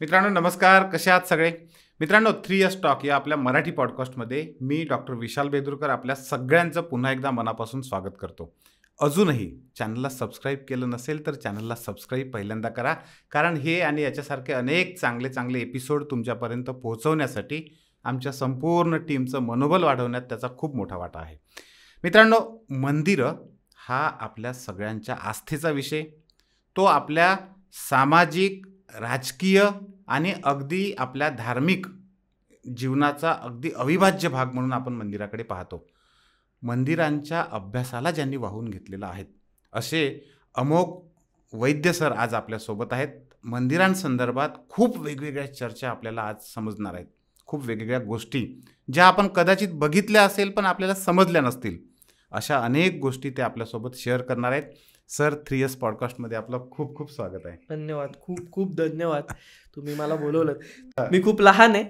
मित्रांनो नमस्कार, कसे आहात सगळे? मित्रांनो 3S टॉक या आपल्या मराठी पॉडकास्टमध्ये मी डॉक्टर विशाल बेदुरकर आपल्या सगळ्यांचं पुन्हा एकदा मनापासून स्वागत करतो. अजूनही चॅनलला सबस्क्राईब केलं नसेल तर चॅनलला सबस्क्राईब पहिल्यांदा करा, कारण हे आणि याच्यासारखे अनेक चांगले चांगले एपिसोड तुमच्यापर्यंत पोहोचवण्यासाठी आमच्या संपूर्ण टीमचं मनोबल वाढवण्यात त्याचा खूप मोठा वाटा आहे. मित्रांनो, मंदिरं हा आपल्या सगळ्यांच्या आस्थेचा विषय, तो आपल्या सामाजिक, राजकीय आणि अगदी आपल्या धार्मिक जीवनाचा अगदी अविभाज्य भाग म्हणून आपण मंदिराकडे पाहतो. मंदिरांच्या अभ्यासाला ज्यांनी वाहून घेतलेलं आहेत असे अमोघ वैद्य सर आज आपल्यासोबत आहेत. मंदिरांसंदर्भात खूप वेगवेगळ्या चर्चा आपल्याला आज समजणार आहेत, खूप वेगवेगळ्या गोष्टी ज्या आपण कदाचित बघितल्या असेल पण आपल्याला समजल्या नसतील, अशा अनेक गोष्टी ते आपल्यासोबत शेअर करणार आहेत. सर, 3S पॉडकास्टमध्ये आपलं खूप खूप स्वागत आहे. धन्यवाद, खूप खूप धन्यवाद. तुम्ही मला बोलवलं. मी खूप लहान आहे,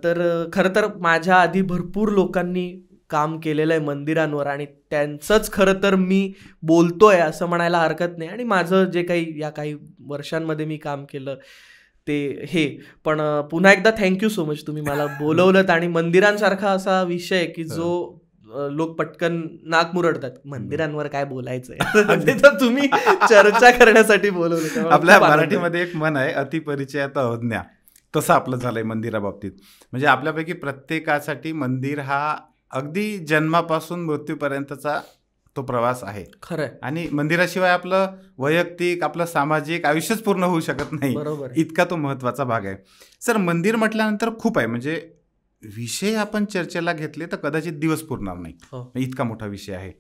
तर खरं तर माझ्या आधी भरपूर लोकांनी काम केलेलं आहे मंदिरांवर आणि त्यांचंच खरं तर मी बोलतोय असं म्हणायला हरकत नाही. आणि माझं जे काही या काही वर्षांमध्ये मी काम केलं ते हे पण पुन्हा एकदा थँक्यू सो मच, तुम्ही मला बोलवलं. आणि मंदिरांसारखा असा विषय की जो लोक पटकन नाक मुरडतात, मंदिरांवर काय बोलायचंय, तर तुम्ही चर्चा करण्यासाठी बोलवलं. आपल्या मराठीमध्ये एक म्हण आहे, अतिपरिचयात अवज्ञा, तसं आपलं झालंय मंदिराबाबतीत. म्हणजे आपल्यापैकी प्रत्येकासाठी मंदिर हा अगदी जन्मापासून मृत्यूपर्यंतचा तो प्रवास आहे. खरंय. आणि मंदिराशिवाय आपलं वैयक्तिक, आपलं सामाजिक आयुष्यच पूर्ण होऊ शकत नाही, इतका तो महत्वाचा भाग आहे. सर, मंदिर म्हटल्यानंतर खूप आहे, म्हणजे विषय आपण चर्चेला घेतले तर कदाचित दिवस पुरणार नाही, इतका मोठा विषय आहे.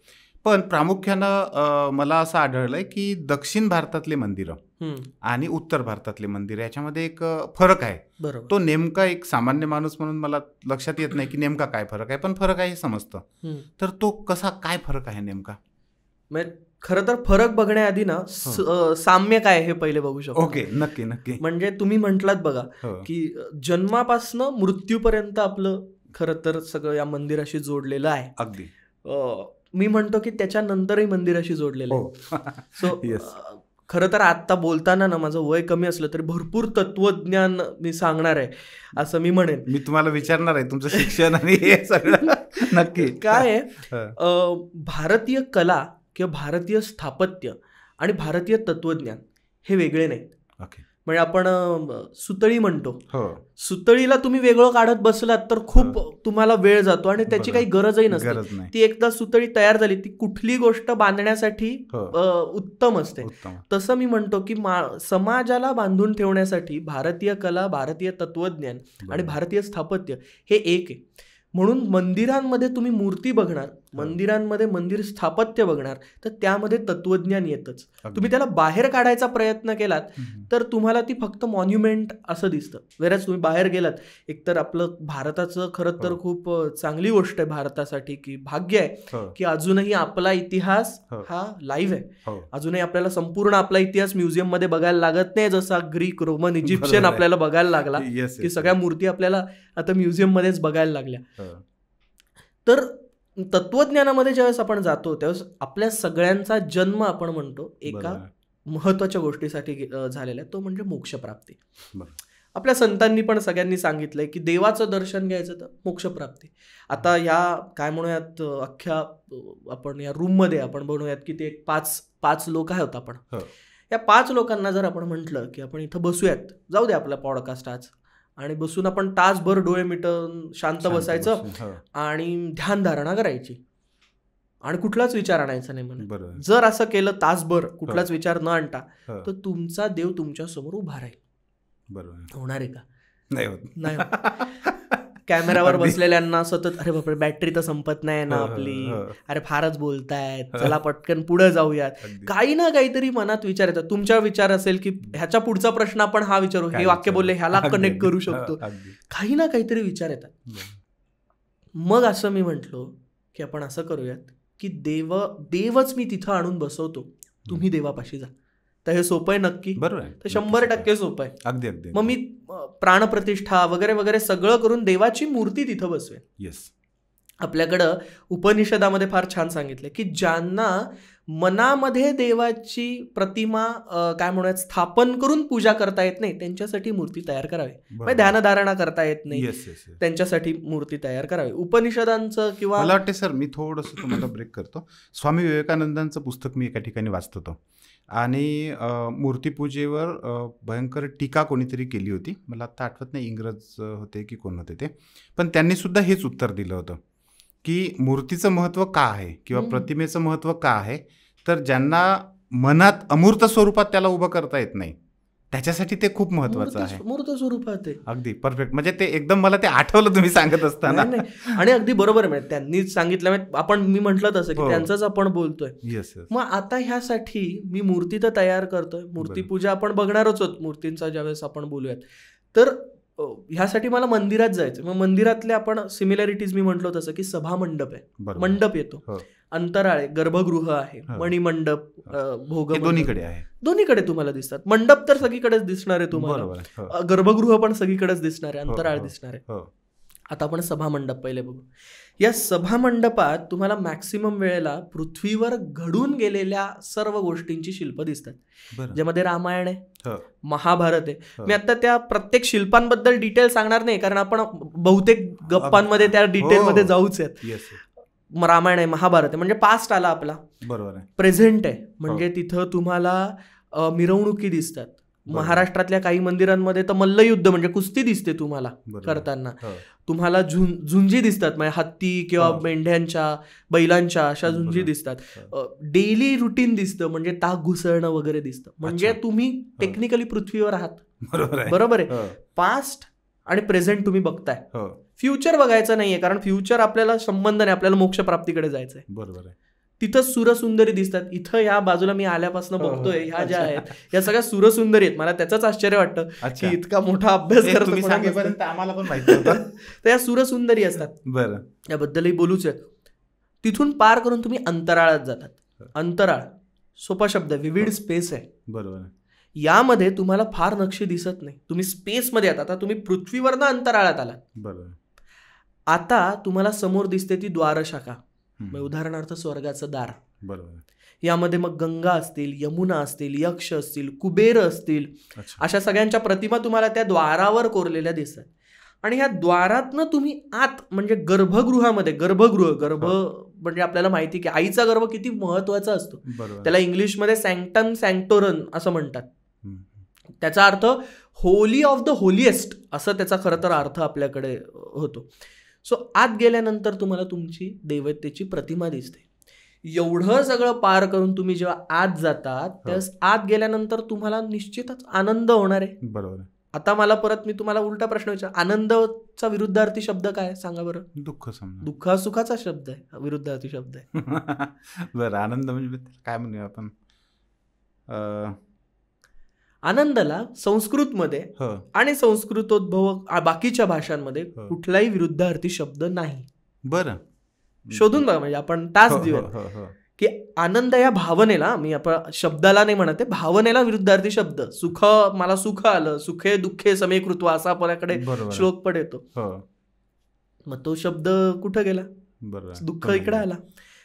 पण प्रामुख्यानं मला असं आढळलंय की दक्षिण भारतातले मंदिरं आणि उत्तर भारतातले मंदिर याच्यामध्ये एक फरक आहे. तो नेमका एक सामान्य माणूस म्हणून मला लक्षात येत नाही की नेमका काय फरक आहे, पण फरक आहे हे समजतं. तर तो कसा, काय फरक आहे नेमका? खरं तर फरक बघण्याआधी ना साम्य काय हे पहिले बघू शकतो. ओके, नक्की नक्की. म्हणजे तुम्ही म्हटलात बघा की जन्मापासनं मृत्यूपर्यंत आपलं खरं तर सगळं या मंदिराशी जोडलेलं आहे. अगदी. मी म्हणतो की त्याच्यानंतरही मंदिराशी जोडलेलं आहे. सो खरं तर आत्ता बोलताना ना माझं वय कमी असलं तरी भरपूर तत्वज्ञान मी सांगणार आहे असं मी म्हणेन. मी तुम्हाला विचारणार आहे तुमचं शिक्षण आणि हे सगळं नक्की काय आहे. भारतीय कला किंवा भारतीय स्थापत्य आणि भारतीय तत्वज्ञान हे वेगळे नाहीत. म्हणजे आपण सुतळी म्हणतो, सुतळीला तुम्ही वेगळं काढत बसलात तर खूप तुम्हाला वेळ जातो आणि त्याची काही गरजही नसते. ती एकदा सुतळी तयार झाली, ती कुठली गोष्ट बांधण्यासाठी उत्तम असते. तसं मी म्हणतो की समाजाला बांधून ठेवण्यासाठी भारतीय कला, भारतीय तत्वज्ञान आणि भारतीय स्थापत्य हे एक आहे. म्हणून मंदिरांमध्ये तुम्ही मूर्ती बघणार, मंदिरांमध्ये मंदिर स्थापत्य बघणार, तर त्यामध्ये तत्वज्ञान येतच. तुम्ही त्याला बाहेर काढायचा प्रयत्न केलात तर तुम्हाला ती फक्त मॉन्युमेंट असं दिसतं. वेळेस तुम्ही बाहेर गेलात, एकतर आपलं भारताचं खरं तर खूप चांगली गोष्ट आहे भारतासाठी की भाग्य आहे की अजूनही आपला इतिहास हा लाईव्ह आहे. अजूनही आपल्याला संपूर्ण आपला इतिहास म्युझियम मध्ये बघायला लागत नाही, जसा ग्रीक, रोमन, इजिप्शियन आपल्याला बघायला लागला की सगळ्या मूर्ती आपल्याला आता म्युझियम मध्येच बघायला लागल्या. तर तत्वज्ञानामध्ये ज्यावेळेस आपण जातो त्यावेळेस आपल्या सगळ्यांचा जन्म आपण म्हणतो एका महत्वाच्या गोष्टीसाठी झालेला आहे, तो म्हणजे मोक्षप्राप्ती. आपल्या संतांनी पण सगळ्यांनी सांगितलंय की देवाचं दर्शन घ्यायचं तर मोक्षप्राप्ती. आता या काय म्हणूयात, अख्ख्या आपण या रूम मध्ये आपण बनवूयात की ते 5 लोक आहेत. आपण या 5 लोकांना जर आपण म्हटलं की आपण इथं बसूयात, जाऊ दे आपला पॉडकास्ट आज, आणि बसून आपण तासभर डोळे मिटून शांत बसायचं आणि ध्यान धारणा करायची आणि कुठलाच विचार आणायचा नाही म्हणून. जर असं केलं तासभर कुठलाच विचार न आणता, तर तुमचा देव तुमच्या समोर उभा राहील. बरोबर होणार आहे का? नाही. कॅमेरावर बसलेल्यांना सतत अरे बापरे बॅटरी तर संपत नाही ना आपली, अरे फारच बोलतायत, चला पटकन पुढे जाऊयात. काही ना काहीतरी मनात विचार येतात. तुमचा विचार असेल की ह्याचा पुढचा प्रश्न आपण हा विचारू, हे वाक्य बोलले ह्याला कनेक्ट करू शकतो, काही ना काहीतरी विचार येतात. मग असं मी म्हटलो की आपण असं करूयात की देवच मी तिथं आणून बसवतो, तुम्ही देवापाशी जा. तर हे सोपं आहे नक्की? बरोबर, तर 100% सोपं आहे. अगदी अगदी. मग मी प्राणप्रतिष्ठा वगैरे वगैरे सगळं करून देवाची मूर्ती तिथं बसवेन. येस. आपल्याकडं उपनिषदामध्ये फार छान सांगितलं की ज्यांना मनामध्ये देवाची प्रतिमा काय म्हणूयात स्थापन करून पूजा करता येत नाही त्यांच्यासाठी मूर्ती तयार करावी. म्हणजे ध्यानधारणा करता येत नाही त्यांच्यासाठी मूर्ती तयार करावी. उपनिषदांचं किंवा मला वाटते सर, मी थोडंसं तुम्हाला ब्रेक करतो. स्वामी विवेकानंदांचं पुस्तक मी एका ठिकाणी वाचत होतो आणि मूर्तीपूजेवर भयंकर टीका कोणीतरी केली होती. मला आता आठवत नाही इंग्रज होते की कोण होते ते, पण त्यांनी सुद्धा हेच उत्तर दिलं होतं की मूर्तीचं महत्त्व का आहे किंवा प्रतिमेचं महत्त्व का आहे, तर ज्यांना मनात अमूर्त स्वरूपात त्याला उभं करता येत नाही त्याच्यासाठी ते खूप महत्त्वाचं आहे. मूर्त स्वरूपात आहे. अगदी परफेक्ट. म्हणजे ते एकदम मला ते आठवलं तुम्ही सांगत असताना. आणि अगदी बरोबर आहे. त्यांनी सांगितलं, मी म्हटलं तसं की त्यांचंच आपण बोलतोय. मग आता ह्यासाठी मी मूर्ती तर तयार करतोय, मूर्तीपूजा आपण बघणारच आहोत मूर्तींचा ज्यावेळेस आपण बोलूयात. तर ह्यासाठी मला मंदिरात जायचं. मग मंदिरातले आपण सिमिलॅरिटीज मी म्हटलो तसं की सभा मंडप आहे, मंडप येतो, अंतराळ आहे, गर्भगृह आहे, मणिमंडप, भोग दोन्हीकडे आहे. दोन्हीकडे तुम्हाला दिसतात. मंडप तर सगळीकडेच दिसणार आहे तुम्हाला, गर्भगृह पण सगळीकडेच दिसणार आहे, अंतराळ दिसणार आहे. आता आपण सभा मंडप पहिले बघू. या सभा मंडपात तुम्हाला मॅक्सिमम वेळेला पृथ्वीवर घडून गेलेल्या सर्व गोष्टींची शिल्प दिसतात, ज्यामध्ये रामायण आहे, महाभारत आहे. मी आता त्या प्रत्येक शिल्पांबद्दल डिटेल सांगणार नाही, कारण आपण बहुतेक गप्पांमध्ये त्या डिटेलमध्ये जाऊच आहेत. रामायण आहे, महाभारत आहे, म्हणजे पास्ट आला आपला, बरोबर आहे, प्रेझेंट आहे, म्हणजे तिथं तुम्हाला मिरवणुकी दिसतात. महाराष्ट्रातल्या काही मंदिरांमध्ये तर मल्लयुद्ध म्हणजे कुस्ती दिसते तुम्हाला करताना. तुम्हाला झुंजी दिसतात, म्हणजे हत्ती किंवा मेंढ्यांच्या, बैलांच्या अशा झुंजी दिसतात. डेली रुटीन दिसतं, म्हणजे ताक घुसळणं वगैरे दिसतं. म्हणजे तुम्ही टेक्निकली पृथ्वीवर आहात, बरोबर आहे. पास्ट आणि प्रेझेंट तुम्ही बघताय, फ्युचर बघायचं नाहीये, कारण फ्युचर आपल्याला संबंध नाही, आपल्याला मोक्षप्राप्ती जायचंय, बरोबर आहे. तिथं सुरसुंदरी दिसतात. इथं या बाजूला मी आल्यापासून बघतोय ह्या ज्या आहेत या सगळ्या सुरसुंदरी आहेत. मला त्याचंच आश्चर्य वाटतं की इतका मोठा अभ्यास करतो आम्हाला पण माहिती होतं. तर या सुरसुंदरी असतात, बरं, याबद्दलही बोलूच आहे. तिथून पार करून तुम्ही अंतराळात जातात. अंतराळ सोपा शब्द आहे, विविड स्पेस आहे, बरोबर. यामध्ये तुम्हाला फार नक्षी दिसत नाही, तुम्ही स्पेसमध्ये आहात. आता तुम्ही पृथ्वीवरनं अंतराळात आलात, बरोबर. आता तुम्हाला समोर दिसते ती द्वारशाखा, उदाहरणार्थ स्वर्गाचं दार, बरोबर. यामध्ये मग गंगा असतील, यमुना असतील, यक्ष असतील, कुबेर असतील, अशा सगळ्यांच्या प्रतिमा तुम्हाला त्या द्वारावर कोरलेल्या दिसतात. आणि ह्या द्वारातनं तुम्ही आत म्हणजे गर्भगृहामध्ये, गर्भ म्हणजे आपल्याला माहिती की आईचा गर्भ किती महत्वाचा असतो, त्याला इंग्लिशमध्ये सॅन्क्टम सॅन्क्टोरम असं म्हणतात. त्याचा अर्थ होली ऑफ द होलिएस्ट असं त्याचा खरं तर अर्थ आपल्याकडे होतो. सो आत गेल्यानंतर तुम्हाला तुमची दैवतेची प्रतिमा दिसते. एवढं सगळं पार करून तुम्ही जेव्हा आत जातात त्यावेळेस आत गेल्यानंतर तुम्हाला निश्चितच आनंद होणार आहे, बरोबर. आता मला परत मी तुम्हाला उलटा प्रश्न विचार, आनंदाचा विरुद्धार्थी शब्द काय सांगा बरं? दुःख. दुःख सुखाचा शब्द आहे, विरुद्धार्थी शब्द आहे. बरं, आनंद म्हणजे काय म्हणूया आपण? आनंदाला संस्कृतमध्ये आणि संस्कृतोद्भव बाकीच्या भाषांमध्ये कुठलाही विरुद्धार्थी शब्द नाही. बरं, शोधून बघा, म्हणजे आपण तास देऊया की आनंद या भावनेला, मी आपण शब्दाला नाही म्हणत आहे, भावनेला विरुद्धार्थी शब्द. सुख, मला सुख आलं, सुखे दुःखे समे कृत्वा असा आपल्याकडे श्लोक पण येतो. मग तो शब्द कुठं गेला? दुःख इकडे आला,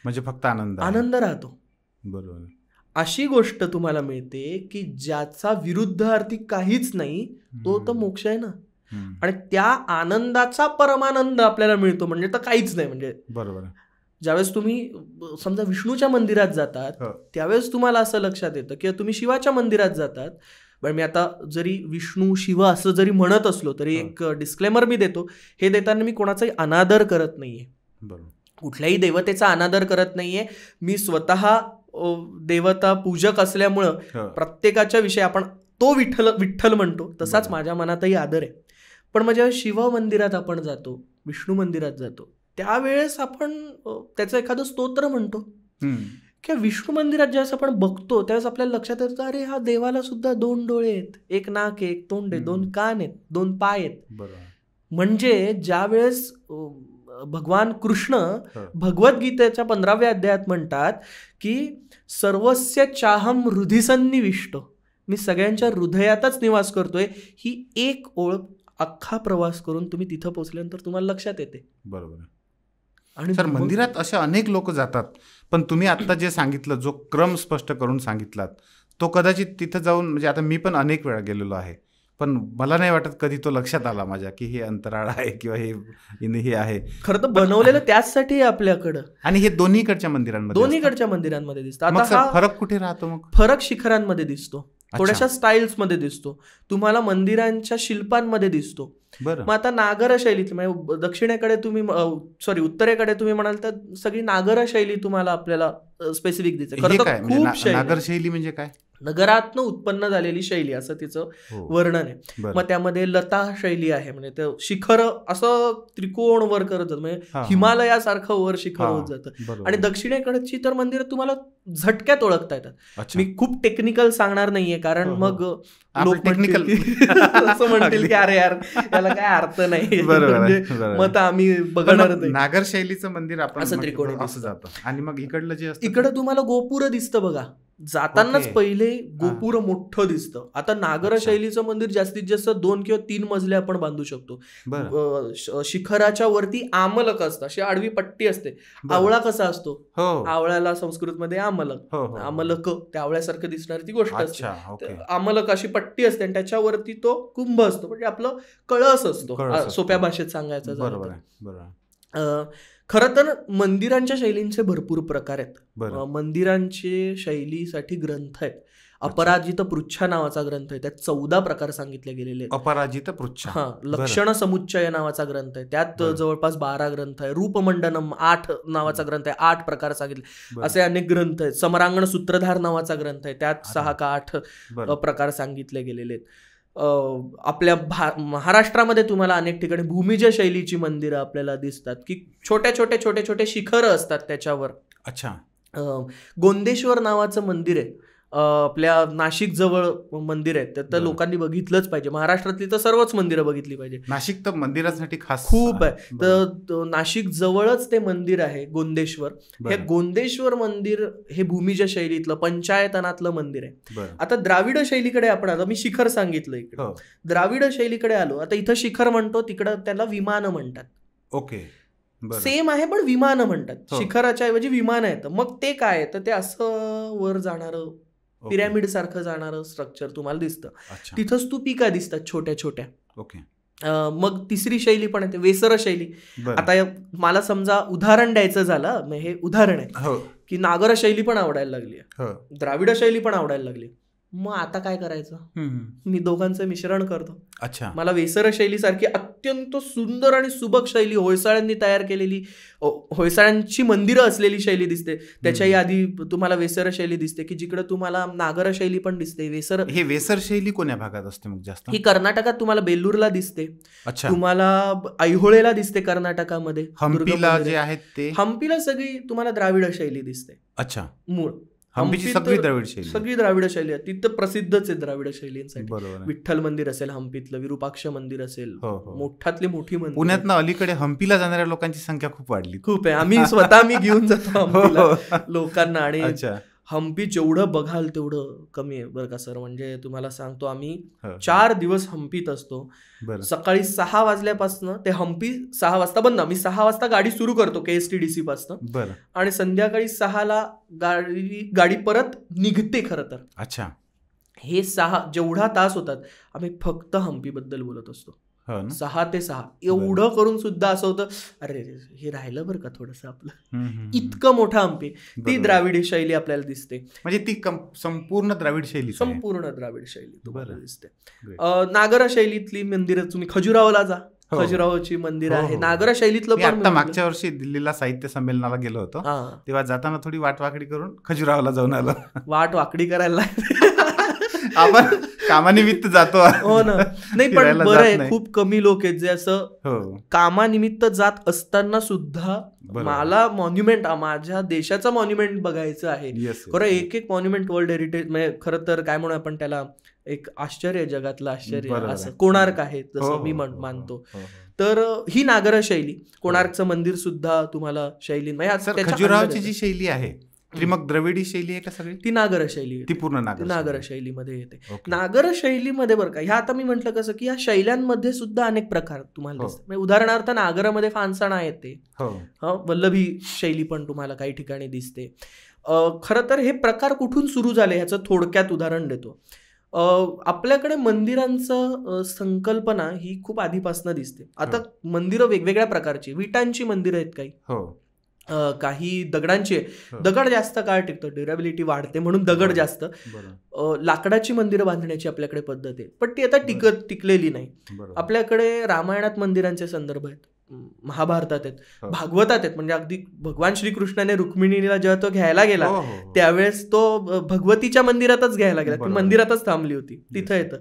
म्हणजे फक्त आनंद राहतो, बरोबर. अशी गोष्ट तुम्हाला मिळते की ज्याचा विरुद्धार्थी काहीच नाही, तो तर मोक्ष आहे ना. आणि त्या आनंदाचा परमानंद आपल्याला मिळतो, म्हणजे तर काहीच नाही, म्हणजे बरोबर. ज्यावेळेस तुम्ही समजा विष्णूच्या मंदिरात जातात त्यावेळेस तुम्हाला असं लक्षात येतं किंवा तुम्ही शिवाच्या मंदिरात जातात. पण मी आता जरी विष्णू शिव असं जरी म्हणत असलो तरी एक डिस्क्लेमर मी देतो, हे देताना मी कोणाचाही अनादर करत नाहीये, कुठल्याही देवतेचा अनादर करत नाहीये. मी स्वतः देवता पूजक असल्यामुळं प्रत्येकाच्या विषयी आपण तो विठ्ठल म्हणतो, तसाच माझ्या मनातही आदर आहे. पण मग जेव्हा शिव मंदिरात आपण जातो, विष्णू मंदिरात जातो, त्यावेळेस आपण त्याचं एखादं स्तोत्र म्हणतो किंवा विष्णू मंदिरात ज्यावेळेस आपण बघतो त्यावेळेस आपल्याला लक्षात येतं, अरे हा देवाला सुद्धा 2 डोळे आहेत, 1 नाक आहे, 1 तोंड आहे, 2 कान आहेत, 2 पाय आहेत. म्हणजे ज्यावेळेस भगवान कृष्ण भगवद्गीतेच्या 15व्या अध्यायात म्हणतात की सर्वस्य चाहम हृदिसन्निविष्टो, मी सगळ्यांच्या हृदयातच निवास करतोय, ही एक ओळ अख्खा प्रवास करून तुम्ही तिथं पोहोचल्यानंतर तुम्हाला लक्षात येते, बरोबर. आणि सर मंदिरात असे अनेक लोक जातात, पण तुम्ही आता जे सांगितलं, जो क्रम स्पष्ट करून सांगितलात, तो कदाचित तिथं जाऊन, म्हणजे आता मी पण अनेक वेळा गेलेलो आहे, पण मला नाही वाटत कधी तो लक्षात आला माझ्या की हे अंतराळ आहे किंवा हे आहे. खरं तर बनवलेलं त्याचसाठी आपल्याकडं. आणि हे दोन्हीकडच्या मंदिरांमध्ये दिसतं. आता फरक कुठे राहतो? मग फरक शिखरांमध्ये दिसतो, थोड्याशा स्टाईल्स मध्ये दिसतो, तुम्हाला मंदिरांच्या शिल्पांमध्ये दिसतो. मग आता नागर शैलीत, म्हणजे दक्षिणेकडे तुम्ही उत्तरेकडे तुम्ही म्हणाल तर सगळी नागर शैली तुम्हाला आपल्याला स्पेसिफिक दिसते. नागर शैली म्हणजे काय? नगरातनं उत्पन्न झालेली शैली असं तिचं वर्णन आहे. मग त्यामध्ये लता शैली आहे, म्हणजे ते शिखर असं त्रिकोण वर करत जातं, म्हणजे हिमालयासारखं वर शिखर होत जातं. आणि दक्षिणेकडची तर मंदिरं तुम्हाला झटक्यात ओळखता येतात. मी खूप टेक्निकल सांगणार नाहीये, कारण मग लोक टेक्निकल असं म्हणतील की अरे यार याला काय अर्थ नाही, मग आम्ही बघणार नाही. नागर शैलीचं मंदिर आपण असं त्रिकोणी असं जातं. आणि मग इकडलं जे इकडं तुम्हाला गोपुर दिसतं बघा, जातानाच पहिले गोपुर मोठं दिसतं. आता नागर शैलीचं मंदिर जास्तीत जास्त 2 किंवा 3 मजले आपण बांधू शकतो. शिखराच्या वरती आमलक असतं, अशी आडवी पट्टी असते. आवळा कसा असतो, आवळ्याला संस्कृतमध्ये आमलक, त्या आवळ्यासारखं दिसणारी ती गोष्ट असते. आमलक अशी पट्टी असते आणि त्याच्यावरती तो कुंभ असतो, म्हणजे आपलं कळस असतो सोप्या भाषेत सांगायचं झालं. खरं तर मंदिरांच्या शैलींचे भरपूर प्रकार आहेत. मंदिरांचे शैलीसाठी ग्रंथ आहेत. अपराजित पृच्छा नावाचा ग्रंथ आहे, त्यात 14 प्रकार सांगितले गेलेले आहेत. अपराजित पृच्छा. लक्षण समुच्चय नावाचा ग्रंथ आहे, त्यात जवळपास 12 ग्रंथ आहे. रूपमंडनम 8 नावाचा ग्रंथ आहे, 8 प्रकार सांगितले. असे अनेक ग्रंथ आहेत. समरांगण सूत्रधार नावाचा ग्रंथ आहे, त्यात 6 का 8 प्रकार सांगितले गेलेले आहेत. आपल्या महाराष्ट्रामध्ये तुम्हाला अनेक ठिकाणी भूमिज शैलीची मंदिरं आपल्याला दिसतात, की छोटे छोटे शिखर असतात त्याच्यावर. गोंदेश्वर नावाचं मंदिर आहे, आपल्या नाशिक जवळ मंदिर आहे, तर लोकांनी बघितलंच पाहिजे. महाराष्ट्रातली तर सर्वच मंदिरं बघितली पाहिजे. नाशिक तर मंदिरासाठी खास खूप आहे. तर नाशिक जवळच ते मंदिर आहे गोंदेश्वर. हे गोंदेश्वर मंदिर हे भूमिज शैलीतलं पंचायतनातलं मंदिर आहे. आता द्राविड शैलीकडे आपण आलो, मी शिखर सांगितलं इकडे. द्राविड शैलीकडे आलो, आता इथं शिखर म्हणतो, तिकडं त्याला विमान म्हणतात. ओके, सेम आहे पण विमान म्हणतात. शिखराच्या ऐवजी विमान आहे. मग ते काय, तर ते असं वर जाणारं पिरॅमिड सारखं जाणारं स्ट्रक्चर तुम्हाला दिसतं. तिथं स्तूपिका दिसतात छोट्या छोट्या. मग तिसरी शैली पण येते, वेसर शैली. आता मला समजा उदाहरण द्यायचं झालं, हे उदाहरण आहे की नागर शैली पण आवडायला लागली, द्राविड शैली पण आवडायला लागली. मग आता काय करायचं, मी दोघांचं मिश्रण करतो. मला वेसर शैलीसारखी अत्यंत सुंदर आणि सुबक शैली, होयसाळ्यांनी तयार केलेली, होयसाळ्यांची मंदिरं असलेली शैली दिसते. त्याच्याही आधी तुम्हाला वेसर शैली दिसते, की जिकडे तुम्हाला नागर शैली पण दिसते. वेसर शैली कोण्या भागात असते मग जास्त? ही कर्नाटकात तुम्हाला बेल्लूरला दिसते, तुम्हाला ऐहोळेला दिसते कर्नाटकामध्ये. हम्पीला जे आहेत ते, हम्पीला सगळी तुम्हाला द्राविड शैली दिसते. मूळ सगळी द्राविड शैली आहे, तिथं प्रसिद्धच आहे द्राविड शैलींसाठी. विठ्ठल मंदिर असेल हम्पीतलं, विरूपाक्ष मंदिर असेल, मोठातली मोठी मंदिर. पुण्यातनं अलीकडे हम्पीला जाणाऱ्या लोकांची संख्या खूप वाढली, खूप आहे. आम्ही स्वतः घेऊन जातो हम्पीला लोकांना. आणि हम्पी जेवढं बघाल तेवढं कमी आहे बरं का सर. म्हणजे तुम्हाला सांगतो, आम्ही 4 दिवस हम्पीत असतो. सकाळी 6 वाजल्यापासून ते हम्पी 6 वाजता बंद. आम्ही 6 वाजता गाडी सुरू करतो KSTDC पासून, आणि संध्याकाळी 6ला गाडी परत निघते. खरं तर हे 6 जेवढा तास होतात, आम्ही फक्त हम्पी बद्दल बोलत असतो. 6 ते 6 एवढं करून सुद्धा असं होतं, अरे हे राहिलं बरं का थोडंसं आपलं. इतकं मोठं हम्पी. ती द्राविडी शैली आपल्याला दिसते. म्हणजे ती संपूर्ण द्राविड शैली तुम्हाला दिसते. नागर शैलीतली मंदिरं तुम्ही खजुराहोला जा, खजुराहोची मंदिर आहे नागर शैलीतलं. पण मागच्या वर्षी दिल्लीला साहित्य संमेलनाला गेलो होतो, तेव्हा जाताना थोडी वाटवाकडी करून खजुराहोला जाऊन आलो. वाट वाकडी करायला आपण कामानिमित्त जातो. हो ना. नाही पण बरं आहे, खूप कमी लोक आहेत जे असं कामानिमित्त जात असताना सुद्धा मला मॉन्युमेंट, माझ्या देशाचं मॉन्युमेंट बघायचं आहे. खरं एक मॉन्युमेंट वर्ल्ड हेरिटेज, म्हणजे खरं तर काय म्हणू आपण त्याला, एक आश्चर्य, जगातलं आश्चर्य असं कोणार्क आहे जसं मी मानतो. तर ही नागर शैली, कोणार्कचं मंदिर सुद्धा तुम्हाला शैली. खजुराहोची जी शैली आहे मग द्रविडी शैली आहे का सगळी? ती नागर शैली, ती पूर्ण नागर शैलीमध्ये येते. नागर शैलीमध्ये बरं का, ह्या आता मी म्हटलं कसं की ह्या शैल्यांमध्ये सुद्धा अनेक प्रकार तुम्हाला दिसतात. म्हणजे उदाहरणार्थ नागरामध्ये फांसाणा येते, वल्लभी शैली पण तुम्हाला काही ठिकाणी दिसते. खरं तर हे प्रकार कुठून सुरू झाले ह्याचं थोडक्यात उदाहरण देतो. आपल्याकडे मंदिरांचं संकल्पना ही खूप आधीपासून दिसते. आता मंदिरं वेगवेगळ्या प्रकारची, विटांची मंदिरं आहेत काही, काही दगडांची आहे. दगड जास्त काळ टिकतो, ड्युरेबिलिटी वाढते म्हणून दगड जास्त. लाकडाची मंदिरं बांधण्याची आपल्याकडे पद्धत आहे, पण ती आता टिकलेली नाही. आपल्याकडे रामायणात मंदिरांचे संदर्भ आहेत, महाभारतात आहेत, भागवतात आहेत. म्हणजे अगदी भगवान श्रीकृष्णाने रुक्मिणीला जेव्हा तो घ्यायला गेला त्यावेळेस तो भगवतीच्या मंदिरातच घ्यायला गेला, ती मंदिरातच थांबली होती. तिथं येतं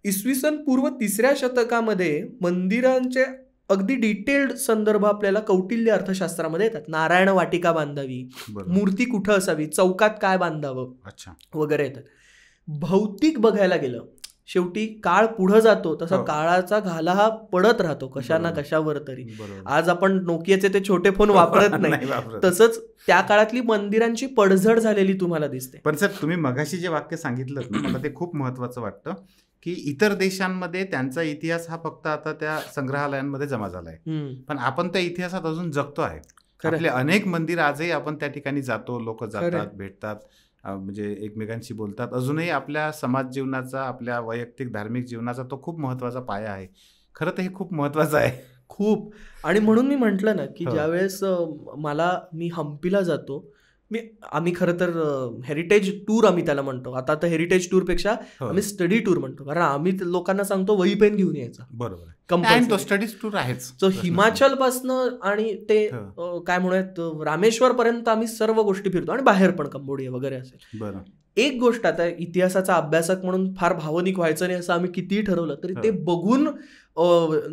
इसवी सन पूर्व 3ऱ्या शतकामध्ये मंदिरांचे अगदी डिटेल्ड संदर्भ आपल्याला कौटिल्य अर्थशास्त्रामध्ये येतात. नारायण वाटिका बांधावी, मूर्ती कुठं असावी, चौकात काय बांधावं वगैरे येतात. भौतिक बघायला गेलं, शेवटी काळ पुढं जातो तसा काळाचा घाला हा पडत राहतो कशा ना कशावर तरी. आज आपण नोकियाचे ते छोटे फोन वापरत नाही, तसंच त्या काळातली मंदिरांची पडझड झालेली तुम्हाला दिसते. पण सर, तुम्ही मगाशी जे वाक्य सांगितलं मला ते खूप महत्वाचं वाटतं की इतर देशांमध्ये त्यांचा इतिहास हा फक्त आता त्या संग्रहालयांमध्ये जमा झालाय, पण आपण त्या इतिहासात अजून जगतो आहे. आपले अनेक मंदिर आजही आपण त्या ठिकाणी जातो, लोक जातात, भेटतात, म्हणजे एकमेकांशी बोलतात. अजूनही आपल्या समाज जीवनाचा, आपल्या वैयक्तिक धार्मिक जीवनाचा तो खूप महत्वाचा पाया आहे. खरं तर हे खूप महत्वाचं आहे, खूप. आणि म्हणून मी म्हटलं ना की ज्यावेळेस मी हम्पीला जातो, आम्ही खरं तर हेरिटेज टूर आम्ही त्याला म्हणतो. आता तर हेरिटेज टूर पेक्षा आम्ही स्टडी टूर म्हणतो, कारण आम्ही लोकांना सांगतो वही पेन घेऊन यायचा. बरोबर, कंपल्सरी स्टडी टूर आहेच. सो हिमाचल पासनं आणि ते काय म्हणूयात रामेश्वर पर्यंत आम्ही सर्व गोष्टी फिरतो, आणि बाहेर पण कंबोडिया वगैरे असेल. बरं, एक गोष्ट, आता इतिहासाचा अभ्यासक म्हणून फार भावनिक व्हायचं नाही असं आम्ही कितीही ठरवलं तरी ते बघून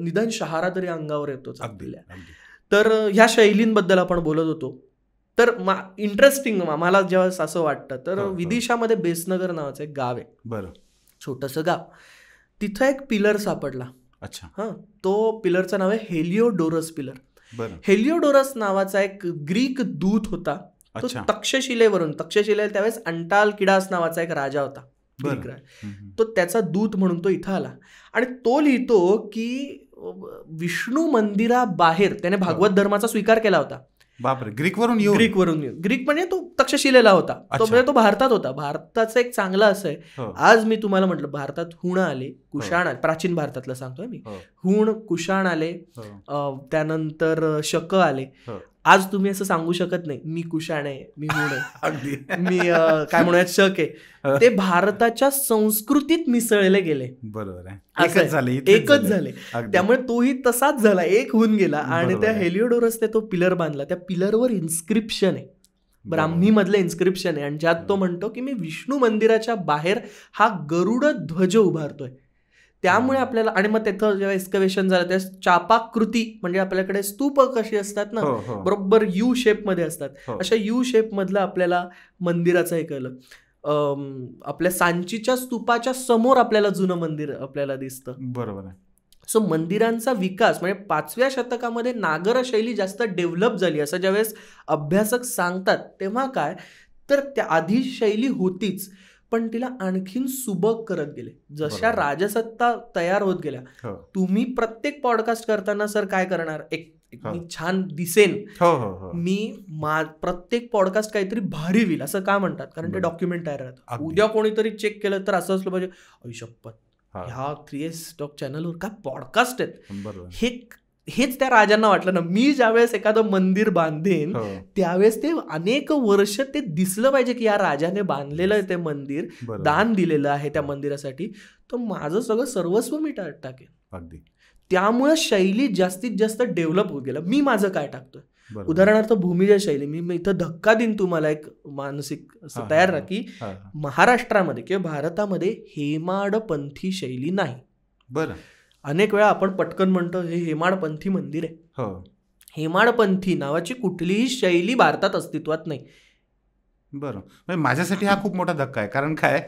निदान शहारा तरी अंगावर येतोच आपल्या. तर ह्या शैलींबद्दल आपण बोलत होतो. तर इंटरेस्टिंग मला जेव्हा असं वाटतं तर विदिशामध्ये बेसनगर नावाचं एक गाव आहे. बरं, छोटंसं गाव. तिथं एक पिलर सापडला. अच्छा. तो पिलरचं नाव आहे हेलिओडोरस पिलर. बरं. हेलिओडोरस नावाचा एक ग्रीक दूत होता. तो तक्षशिलेवरून, तक्षशिलेला त्यावेळेस अंटालकिडास नावाचा एक राजा होता, ग्रीक राजा. तो त्याचा दूत म्हणून तो इथं आला आणि तो लिहितो की विष्णू मंदिराबाहेर त्याने भागवत धर्माचा स्वीकार केला होता. बापरे, ग्रीकवरून ग्रीक म्हणजे तो तक्षशिलेला होता, तो म्हणजे तो भारतात होता. भारताचं एक चांगलं असं आहे, आज मी तुम्हाला म्हटलं भारतात हुण आले, कुशाण आले, प्राचीन भारतातलं सांगतोय मी. हुण, कुशाण आले, त्यानंतर शक आले. आज तुम्ही असं सांगू शकत नाही मी कुशाण आहे, मी हुण आहे, मी काय म्हणूयात शक आहे. ते भारताच्या संस्कृतीत मिसळले गेले. बरोबर आहे, एकच झाले. त्यामुळे तोही तसाच झाला, एक होऊन गेला. आणि त्या हेलिओडोरसने तो पिलर बांधला. त्या पिलरवर इन्स्क्रिप्शन आहे, ब्राह्मी मधलं इन्स्क्रिप्शन आहे, आणि ज्यात तो म्हणतो की मी विष्णू मंदिराच्या बाहेर हा गरुड ध्वज उभारतोय. त्यामुळे आपल्याला, आणि मग तिथं जेव्हा एक्स्कवेशन झालं तेव्हा चापाकृती, म्हणजे आपल्याकडे स्तूप कशी असतात ना, बरोबर यू शेप मध्ये असतात, अशा यू शेप मधलं आपल्याला मंदिराचं हे कळलं. आपल्या सांचीच्या स्तूपाच्या समोर आपल्याला जुनं मंदिर आपल्याला दिसतं. बरोबर आहे. सो मंदिरांचा विकास म्हणजे 5व्या शतकामध्ये नागर शैली जास्त डेव्हलप झाली असं ज्यावेळेस अभ्यासक सांगतात, तेव्हा काय तर त्या आधी शैली होतीच, पण तिला आणखीन सुबक करत गेले जशा राजसत्ता तयार होत गेल्या. तुम्ही प्रत्येक पॉडकास्ट करताना सर काय करणार, एक मी छान दिसेन, मी प्रत्येक पॉडकास्ट काहीतरी भारी होईल असं का म्हणतात, कारण ते डॉक्युमेंट तयार राहतं. उद्या कोणीतरी चेक केलं तर असं असलं पाहिजे, आयुष्यपत ह्या 3S टॉक चॅनलवर काय पॉडकास्ट आहेत. हेच त्या राजांना वाटलं ना, मी ज्यावेळेस एखादं मंदिर बांधेन त्यावेळेस ते अनेक वर्ष ते दिसलं पाहिजे की या राजाने बांधलेलं आहे ते मंदिर, दान दिलेलं आहे त्या मंदिरासाठी, तर माझं सगळं सर्वस्व मी टाकेन. अगदी. त्यामुळे शैली जास्तीत जास्त डेव्हलप होत गेलं. मी माझं काय टाकतोय, उदाहरणार्थ भूमिजय शैली, मी इथं धक्का देईन तुम्हाला एक मानसिक असं तयार राहा की महाराष्ट्रामध्ये किंवा भारतामध्ये हेमाडपंथी शैली नाही. बरं. अनेक वेळा आपण पटकन म्हणतो हे हेमाडपंथी मंदिर आहे. हेमाडपंथी नावाची कुठलीही शैली भारतात अस्तित्वात नाही. बरं, म्हणजे माझ्यासाठी हा खूप मोठा धक्का आहे. कारण काय,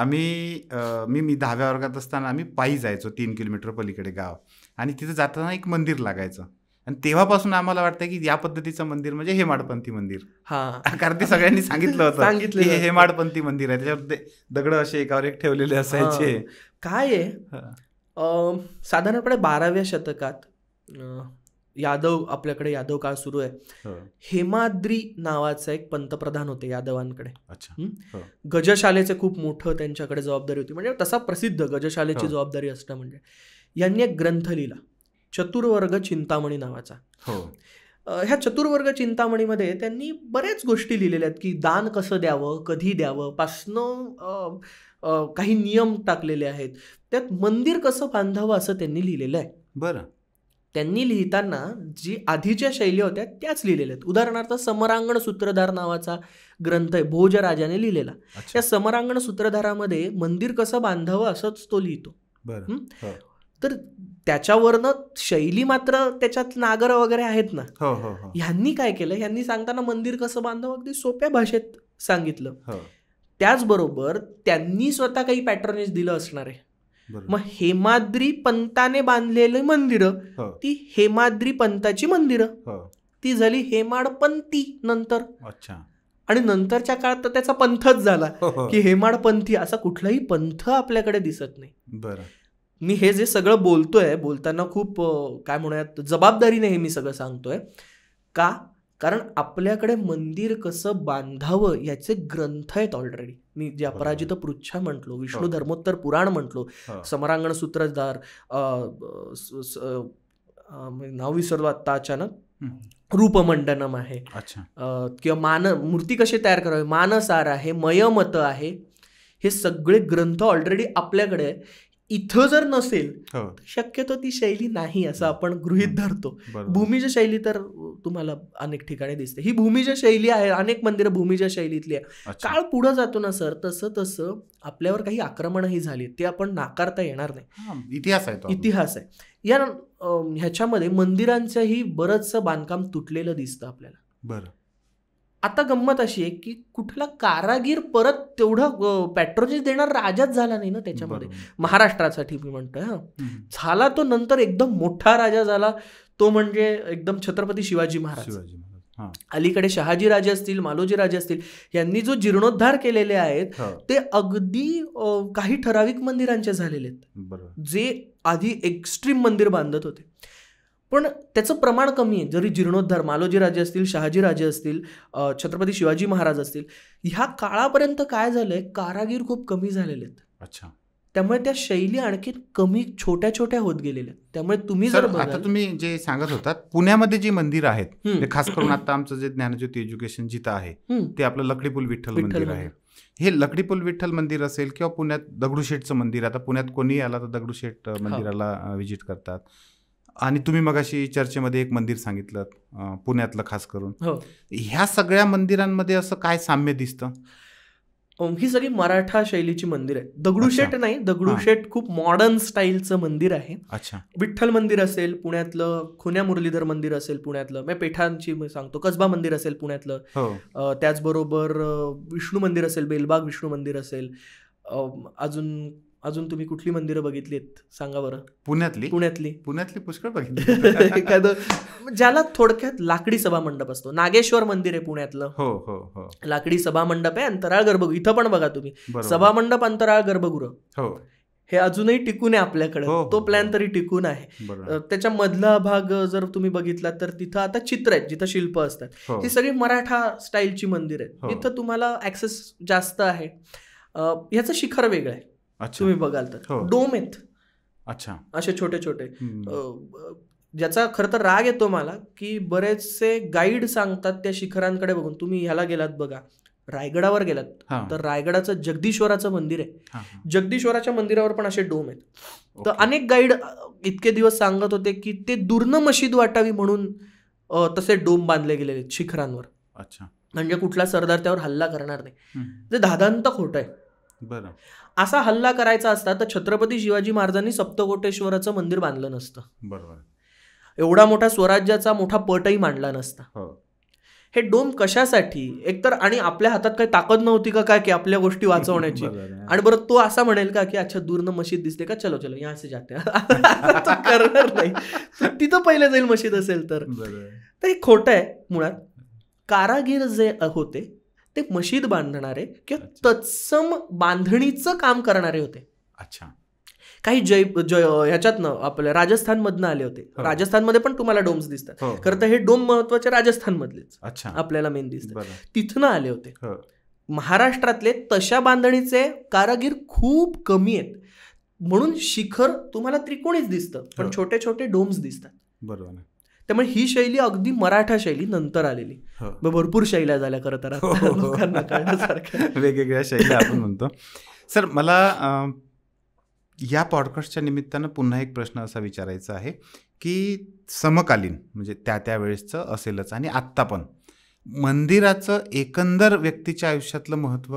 मी 10व्या वर्गात असताना आम्ही पायी जायचो 3 किलोमीटर पलीकडे गाव, आणि तिथे जाताना एक मंदिर लागायचं. आणि तेव्हापासून आम्हाला वाटतं की या पद्धतीचं मंदिर म्हणजे हेमाडपंथी मंदिर. हा, कारण ते सगळ्यांनी सांगितलं होतं की हे हेमाडपंथी मंदिर आहे, त्याच्यावर दगड असे एकावर एक ठेवलेले असायचे. काय आहे, साधारणपणे 12व्या शतकात यादव, आपल्याकडे यादव काळ सुरू आहे, हेमाद्री नावाचा एक पंतप्रधान होते यादवांकडे. गजशालेचे खूप मोठं त्यांच्याकडे जबाबदारी होती, म्हणजे तसा प्रसिद्ध गजशालेची जबाबदारी असणं म्हणजे. यांनी एक ग्रंथ लिहिला, चतुर्वर्ग चिंतामणी नावाचा. ह्या चतुर्वर्ग चिंतामणीमध्ये त्यांनी बऱ्याच गोष्टी लिहिलेल्या आहेत, की दान कसं द्यावं, कधी द्यावं, पासनं काही नियम टाकलेले आहेत. त्यात मंदिर कसं बांधावं असं त्यांनी लिहिलेलं आहे. बरं. त्यांनी लिहिताना जी आधीच्या शैली होत्या त्याच लिहिलेल्या आहेत. उदाहरणार्थ समरांगण सूत्रधार नावाचा ग्रंथ आहे, भोजराजाने लिहिलेला. त्या समरांगण सूत्रधारामध्ये मंदिर कसं बांधावं असंच तो लिहितो. तर त्याच्यावरनं शैली मात्र त्याच्यात नागर वगैरे आहेत ना. ह्यांनी काय केलं, ह्यांनी सांगताना मंदिर कसं बांधावं अगदी सोप्या भाषेत सांगितलं. त्याचबरोबर त्यांनी स्वतः काही पॅटर्नेज दिलं असणार आहे. मग हेमाद्री पंताने बांधलेली मंदिरं, ती हेमाद्री पंताची मंदिरं, ती झाली हेमाडपंथी नंतर. आणि नंतरच्या काळात तर त्याचा पंथच झाला की हेमाडपंथी. असा कुठलाही पंथ आपल्याकडे दिसत नाही. बरं. मी हे जे सगळं बोलतोय, बोलताना खूप काय म्हणूयात जबाबदारीने हे मी सगळं सांगतोय. का? कारण आपल्याकडे मंदिर कसं बांधावं याचे ग्रंथ आहेत ऑलरेडी. मी जे अपराजित पृच्छा म्हटलो, विष्णू धर्मोत्तर पुराण म्हटलो, समरांगण सूत्रधार, नाव विसरलो आत्ता अचानक, रूपमंडनम आहे, किंवा मूर्ती कशी तयार करावी, मानसार आहे, मयमत आहे. हे सगळे ग्रंथ ऑलरेडी आपल्याकडे आहे. इथं जर नसेल शक्यतो ती शैली नाही असं आपण गृहीत धरतो. भूमिज शैली तर तुम्हाला अनेक ठिकाणी दिसते. ही भूमिज शैली आहे, अनेक मंदिरं भूमिज शैलीतली आहे. काळ पुढे जातो ना सर, तसं तसं आपल्यावर काही आक्रमणही झाली, ते आपण नाकारता येणार नाही. इतिहास आहे. या ह्याच्यामध्ये मंदिरांचंही बरंचसं बांधकाम तुटलेलं दिसतं आपल्याला. बरं. आता गंमत अशी आहे की कुठला कारागीर परत तेवढं पॅट्रोनेज देणार राजाच झाला नाही ना त्याच्यामध्ये. महाराष्ट्रासाठी मी म्हणतोय. झाला तो नंतर एकदम मोठा राजा झाला, तो म्हणजे एकदम छत्रपती शिवाजी महाराज. अलीकडे शहाजी राजे असतील, मालोजी राजे असतील, यांनी जो जीर्णोद्धार केलेले आहेत ते अगदी काही ठराविक मंदिरांचे झालेले आहेत, जे आधी एक्स्ट्रीम मंदिर बांधत होते. पण त्याचं प्रमाण कमी आहे. जरी जीर्णोद्धार मालोजी राजे असतील, शहाजी राजे असतील, छत्रपती शिवाजी महाराज असतील, ह्या काळापर्यंत काय झालंय, कारागीर खूप कमी झालेले आहेत. त्यामुळे त्या शैली आणखी कमी छोट्या छोट्या होत गेलेल्या. त्यामुळे तुम्ही जर आता तुम्ही जे सांगत होतात, पुण्यामध्ये जी मंदिर आहेत, खास करून आता आमचं जे ज्ञानज्योती एज्युकेशन जिथं आहे ते आपलं लकडीपूल विठ्ठल मंदिर आहे. हे लकडीपूल विठ्ठल मंदिर असेल किंवा पुण्यात दगडूशेठचं मंदिर, आता पुण्यात कोणीही आला तर दगडूशेठ मंदिराला व्हिजिट करतात. आणि तुम्ही मगाशी चर्चेमध्ये एक मंदिर सांगितलं पुण्यातलं खास करून, ह्या सगळ्या मंदिरांमध्ये असं काय साम्य दिसतं? ही सगळी मराठा शैलीची मंदिर आहे. दगडूशेठ नाही, दगडूशेठ खूप मॉडर्न स्टाईलचं मंदिर आहे. विठ्ठल मंदिर असेल पुण्यातलं, खुन्या मुरलीधर मंदिर असेल पुण्यातलं, मी पेठांची सांगतो, कसबा मंदिर असेल पुण्यातलं, त्याचबरोबर विष्णू मंदिर असेल, बेलबाग विष्णू मंदिर असेल. अजून तुम्ही कुठली मंदिरं बघितलीत सांगा बरं? पुण्यातली पुष्कळ बघितली. एखादं ज्याला थोडक्यात लाकडी सभा मंडप असतो. नागेश्वर मंदिर आहे पुण्यातलं, लाकडी सभा मंडप आहे, अंतराळ गर्भगृह. इथं पण बघा तुम्ही, सभा मंडप, अंतराळ गर्भगृह, हे अजूनही टिकून आहे आपल्याकडे. तो प्लॅन तरी टिकून आहे. त्याच्या मधला भाग जर तुम्ही बघितला तर तिथं आता चित्र आहेत, जिथं शिल्प असतात. ही सगळी मराठा स्टाईलची मंदिर आहेत. तिथं तुम्हाला ऍक्सेस जास्त आहे. ह्याचं शिखर वेगळं आहे. तुम्ही बघाल तर डोम आहेत असे छोटे छोटे, ज्याचा खरं तर राग येतो मला की बरेचसे गाईड सांगतात त्या शिखरांकडे बघून. तुम्ही ह्याला गेलात बघा, रायगडावर गेलात तर रायगडाचं जगदीश्वराचं मंदिर आहे. जगदीश्वराच्या मंदिरावर पण असे डोम आहेत. तर अनेक गाईड इतके दिवस सांगत होते की ते दुर्ण मशीद वाटावी म्हणून तसे डोम बांधले गेलेले शिखरांवर. म्हणजे कुठला सरदार त्यावर हल्ला करणार नाही. जे धादांत खोटं आहे. बरं. असा हल्ला करायचा असता तर छत्रपती शिवाजी महाराजांनी सप्तकोटेश्वराचं मंदिर बांधलं नसतं. बरोबर. एवढा मोठा स्वराज्याचा मोठा पटही मांडला नसता. हे डोम कशासाठी, एकतर आणि आपल्या हातात काही ताकद नव्हती का काय की आपल्या गोष्टी वाचवण्याची, आणि बरं तो असा म्हणेल का की अच्छा दूरनं मशीद दिसते का, चलो चलो यहाँ से जाते करणार नाही, तिथं पहिले जाईल मशीद असेल तर हे खोटं आहे मुळात. कारागीर जे होते ते मशीद बांधणारे किंवा तत्सम बांधणीचं काम करणारे होते. अच्छा. काही ह्याच्यातनं आपल्या राजस्थानमधनं आले होते. राजस्थानमध्ये पण तुम्हाला डोम्स दिसतात. खरं तर हे डोम महत्वाचे राजस्थानमधलेच आपल्याला मेन दिसतात, तिथनं आले होते. महाराष्ट्रातले तशा बांधणीचे कारागीर खूप कमी आहेत, म्हणून शिखर तुम्हाला त्रिकोणीच दिसतं पण छोटे छोटे डोम्स दिसतात. बरोबर. त्यामुळे ही शैली अगदी मराठा शैली नंतर आलेली. भरपूर शैल्या झाल्या खरं तर लोकांना कळण्यासारख्या, वेगवेगळ्या शैली आपण म्हणतो. सर, मला या पॉडकास्टच्या निमित्तानं पुन्हा एक प्रश्न असा विचारायचा आहे की समकालीन म्हणजे त्या वेळेसचं असेलच आणि आत्ता पण मंदिराचं एकंदर व्यक्तीच्या आयुष्यातलं महत्त्व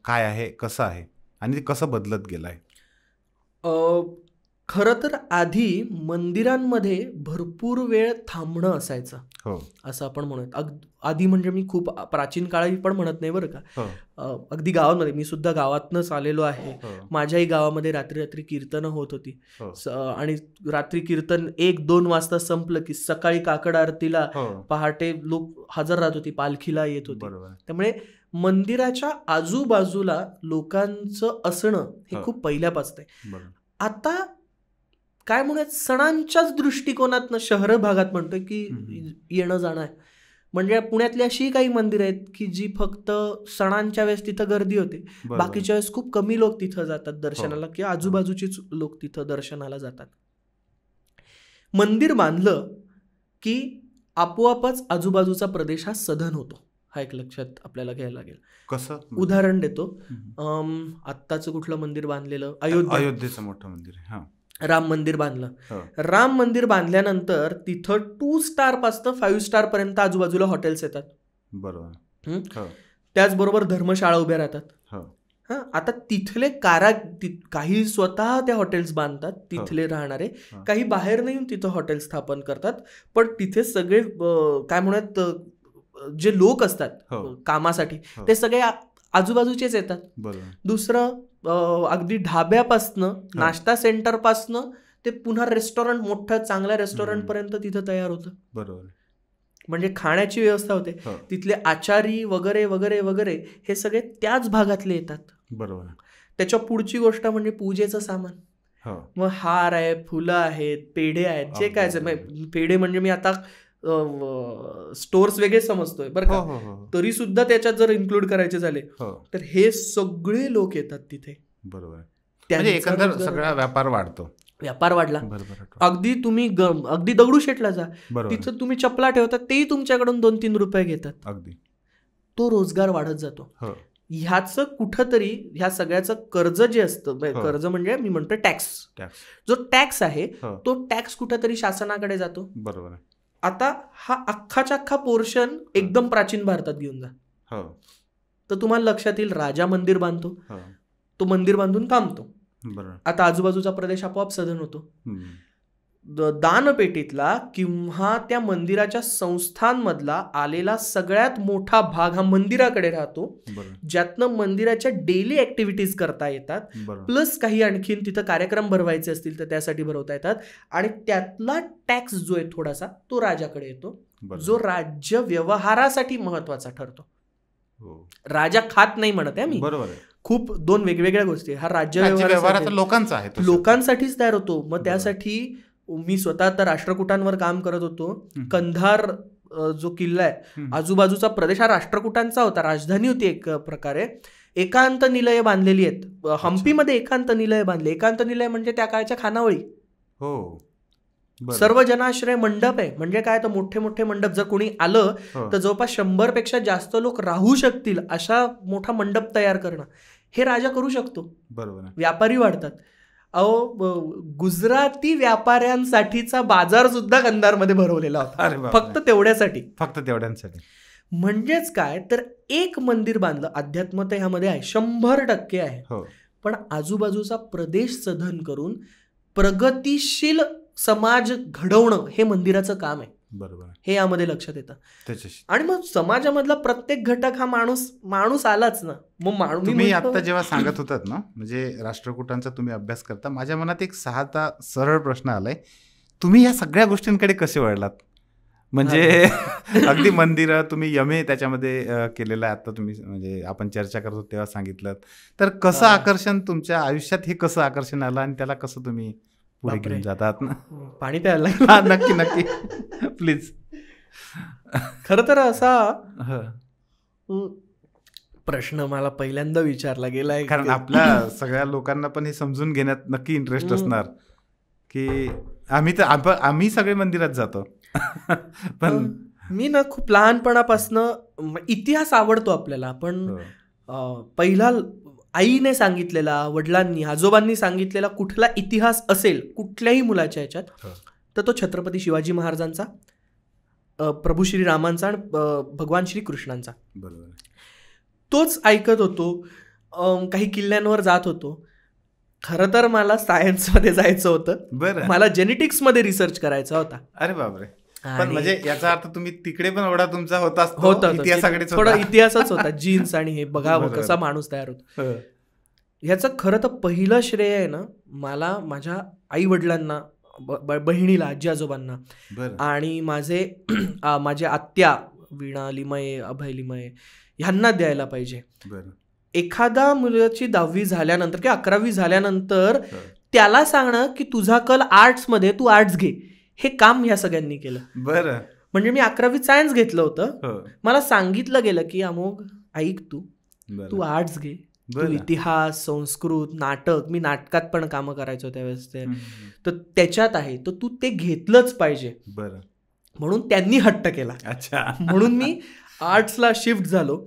काय आहे, कसं आहे आणि ते कसं बदलत गेलं आहे? खरं तर आधी मंदिरांमध्ये भरपूर वेळ थांबणं असायचं. असं आपण म्हणूयात. आधी म्हणजे मी खूप प्राचीन काळी पण म्हणत नाही बरं का, अगदी गावांमध्ये, मी सुद्धा गावातनंच आलेलो आहे. माझ्याही गावामध्ये रात्री रात्री कीर्तनं होत होती आणि रात्री कीर्तन 1-2 वाजता संपलं की सकाळी काकड आरतीला पहाटे लोक हजर राहत होती, पालखीला येत होती. त्यामुळे मंदिराच्या आजूबाजूला लोकांचं असणं हे खूप पहिल्यापासून आहे. आता काय म्हणूयात, सणांच्याच दृष्टिकोनातनं शहर भागात म्हणतोय की येणं जाणं आहे. म्हणजे पुण्यातली अशी काही मंदिरं आहेत की जी फक्त सणांच्या वेळेस तिथं गर्दी होते, बाकीच्या वेळेस खूप कमी लोक तिथं जातात दर्शनाला किंवा आजूबाजूचीच लोक तिथं दर्शनाला जातात. मंदिर बांधलं की आपोआपच आजूबाजूचा प्रदेश हा सधन होतो, हा एक लक्षात आपल्याला घ्यायला लागेल. कसं? उदाहरण देतो. आत्ताचं कुठलं मंदिर बांधलेलं, अयोध्येचं मोठं मंदिर आहे, राम मंदिर बांधलं. राम मंदिर बांधल्यानंतर तिथं 2 स्टार पासून 5 स्टार पर्यंत आजूबाजूला हॉटेल्स येतात. बरोबर. त्याचबरोबर धर्मशाळा उभ्या राहतात. आता तिथले काही स्वतः त्या हॉटेल्स बांधतात तिथले राहणारे, काही बाहेर नाही तिथं हॉटेल स्थापन करतात. पण तिथे सगळे काय म्हणत जे लोक असतात कामासाठी ते सगळे आजूबाजूचेच येतात. दुसरं अगदी ढाब्यापासनं, नाश्ता सेंटरपासनं ते पुन्हा रेस्टॉरंट, मोठं चांगल्या रेस्टॉरंट पर्यंत तिथं तयार होतं. बरोबर. म्हणजे खाण्याची व्यवस्था होते. तिथले आचारी वगैरे वगैरे वगैरे हे सगळे त्याच भागातले येतात. बरोबर. त्याच्या पुढची गोष्ट म्हणजे पूजेचं सामान. मग हार आहे, फुलं आहेत, पेढे आहेत, जे काय पेढे म्हणजे मी आता स्टोर्स वेगळे समजतोय बरं का, तरी सुद्धा त्याच्यात जर इन्क्लूड करायचे झाले तर हे सगळे लोक येतात तिथे. बरोबर. एकंदर सगळा व्यापार वाढला. अगदी तुम्ही अगदी दगडूशेठला जा, तिथं तुम्ही चपला ठेवता तेही तुमच्याकडून 2-3 रुपये घेतात. अगदी तो रोजगार वाढत जातो. ह्याचं कुठंतरी ह्या सगळ्याचं कर्ज जे असतं, कर्ज म्हणजे मी म्हणतो टॅक्स, जो टॅक्स आहे तो टॅक्स कुठंतरी शासनाकडे जातो. बरोबर. आता हा अख्खाच्या अख्खा पोर्शन एकदम प्राचीन भारतात घेऊन जा, तर तुम्हाला लक्षात येईल राजा मंदिर बांधतो, तो मंदिर बांधून थांबतो. आता आजूबाजूचा प्रदेश आपोआप सधन होतो. दानपेटीतला किंवा त्या मंदिराच्या संस्थांमधला आलेला सगळ्यात मोठा भाग हा मंदिराकडे राहतो, ज्यातनं मंदिराच्या डेली ऍक्टिव्हिटीज करता येतात, प्लस काही आणखीन तिथं कार्यक्रम भरवायचे असतील तर त्यासाठी भरवता येतात. आणि त्यातला टॅक्स जो आहे थोडासा तो राजाकडे येतो, जो राज्य व्यवहारासाठी महत्वाचा ठरतो. राजा खात नाही म्हणत आहे मी, बरोबर. खूप 2 वेगवेगळ्या गोष्टी. हा राज्य व्यवहाराचा लोकांचा आहे, लोकांसाठीच तयार होतो. मग त्यासाठी मी स्वतः तर राष्ट्रकुटांवर काम करत होतो. कंधार जो किल्ला आहे, आजूबाजूचा प्रदेश हा राष्ट्रकुटांचा होता, राजधानी होती एक प्रकारे. एकांत निलय बांधलेली आहेत. हम्पीमध्ये एकांत निलय बांधले. एकांत निलय म्हणजे त्या काळच्या खानावळी. सर्व जनाश्रय मंडप आहे. म्हणजे काय, तर मोठे मोठे मंडप, जर कोणी आलं तर जवळपास 100 पेक्षा जास्त लोक राहू शकतील अशा मोठा मंडप तयार करणं हे राजा करू शकतो. बरोबर. व्यापारी वाढतात. गुजराती व्यापाऱ्यांसाठीचा बाजार सुद्धा कंधारमध्ये भरवलेला होता, फक्त तेवढ्यासाठी. म्हणजेच काय, तर एक मंदिर बांधलं, अध्यात्मता ह्यामध्ये आहे 100% आहे, पण आजूबाजूचा प्रदेश सधन करून प्रगतिशील समाज घडवणं हे मंदिराचं काम आहे. बरोबर, हे यामध्ये लक्षात येतं. त्याच्याशी आणि मग समाजामधला प्रत्येक घटक हा माणूस आलाच ना. मग तुम्ही आता जेव्हा सांगत होतात ना, म्हणजे राष्ट्रकूटांचा तुम्ही अभ्यास करता, माझ्या मनात एक साधा सरळ प्रश्न आलाय, तुम्ही या सगळ्या गोष्टींकडे कसे वळलात? म्हणजे अगदी मंदिरं तुम्ही यमे त्याच्यामध्ये केलेलं आहे, आता तुम्ही म्हणजे आपण चर्चा करतो तेव्हा सांगितलं, तर कसं आकर्षण तुमच्या आयुष्यात, हे कसं आकर्षण आलं आणि त्याला कसं तुम्ही पुढे घेऊन जातात ना? पाणी प्यायला नक्की नक्की प्लीज. खरं तर असा प्रश्न मला पहिल्यांदा विचारला गेलाय, कारण आपल्या सगळ्या लोकांना पण हे समजून घेण्यात नक्की इंटरेस्ट असणार की आम्ही सगळे मंदिरात जातो. पण मी ना खूप लहानपणापासनं इतिहास आवडतो आपल्याला, पण पहिला आईने सांगितलेला, वडिलांनी, आजोबांनी सांगितलेला कुठला इतिहास असेल कुठल्याही मुलाच्या ह्याच्यात, तर तो छत्रपती शिवाजी महाराजांचा, प्रभू श्रीरामांचा आणि भगवान श्रीकृष्णांचा. बरोबर, तोच ऐकत होतो. काही किल्ल्यांवर जात होतो. खरं तर मला सायन्समध्ये जायचं होतं. बरं, मला जेनेटिक्समध्ये रिसर्च करायचा होता. अरे बापरे. पण म्हणजे याचा अर्थ तुम्ही तिकडे पण ओढा तुमचा होता, थोडा इतिहासच होता, जीन्स आणि हे बघावं कसा माणूस तयार होतो. ह्याचं खरं तर पहिलं श्रेय आहे ना मला माझ्या आई वडिलांना, बहिणीला, आजी आजोबांना, आणि माझे आत्या वीणा लिमये, अभय लिमये ह्यांना द्यायला पाहिजे. एखादा मुलाची 10वी झाल्यानंतर किंवा 11वी झाल्यानंतर त्याला सांगणं की तुझा कल आर्ट्समध्ये, तू आर्ट्स घे, हे काम ह्या सगळ्यांनी केलं. बरं, म्हणजे मी 11वीत सायन्स घेतलं होतं, मला सांगितलं गेलं की अमोघ ऐक, तू आर्ट्स घे, तू इतिहास, संस्कृत, नाटक, मी नाटकात पण कामं करायचो त्यावेळेस, तर त्याच्यात आहे, तर तू ते घेतलंच पाहिजे. बरं, म्हणून त्यांनी हट्ट केला. अच्छा, म्हणून मी आर्ट्सला शिफ्ट झालो.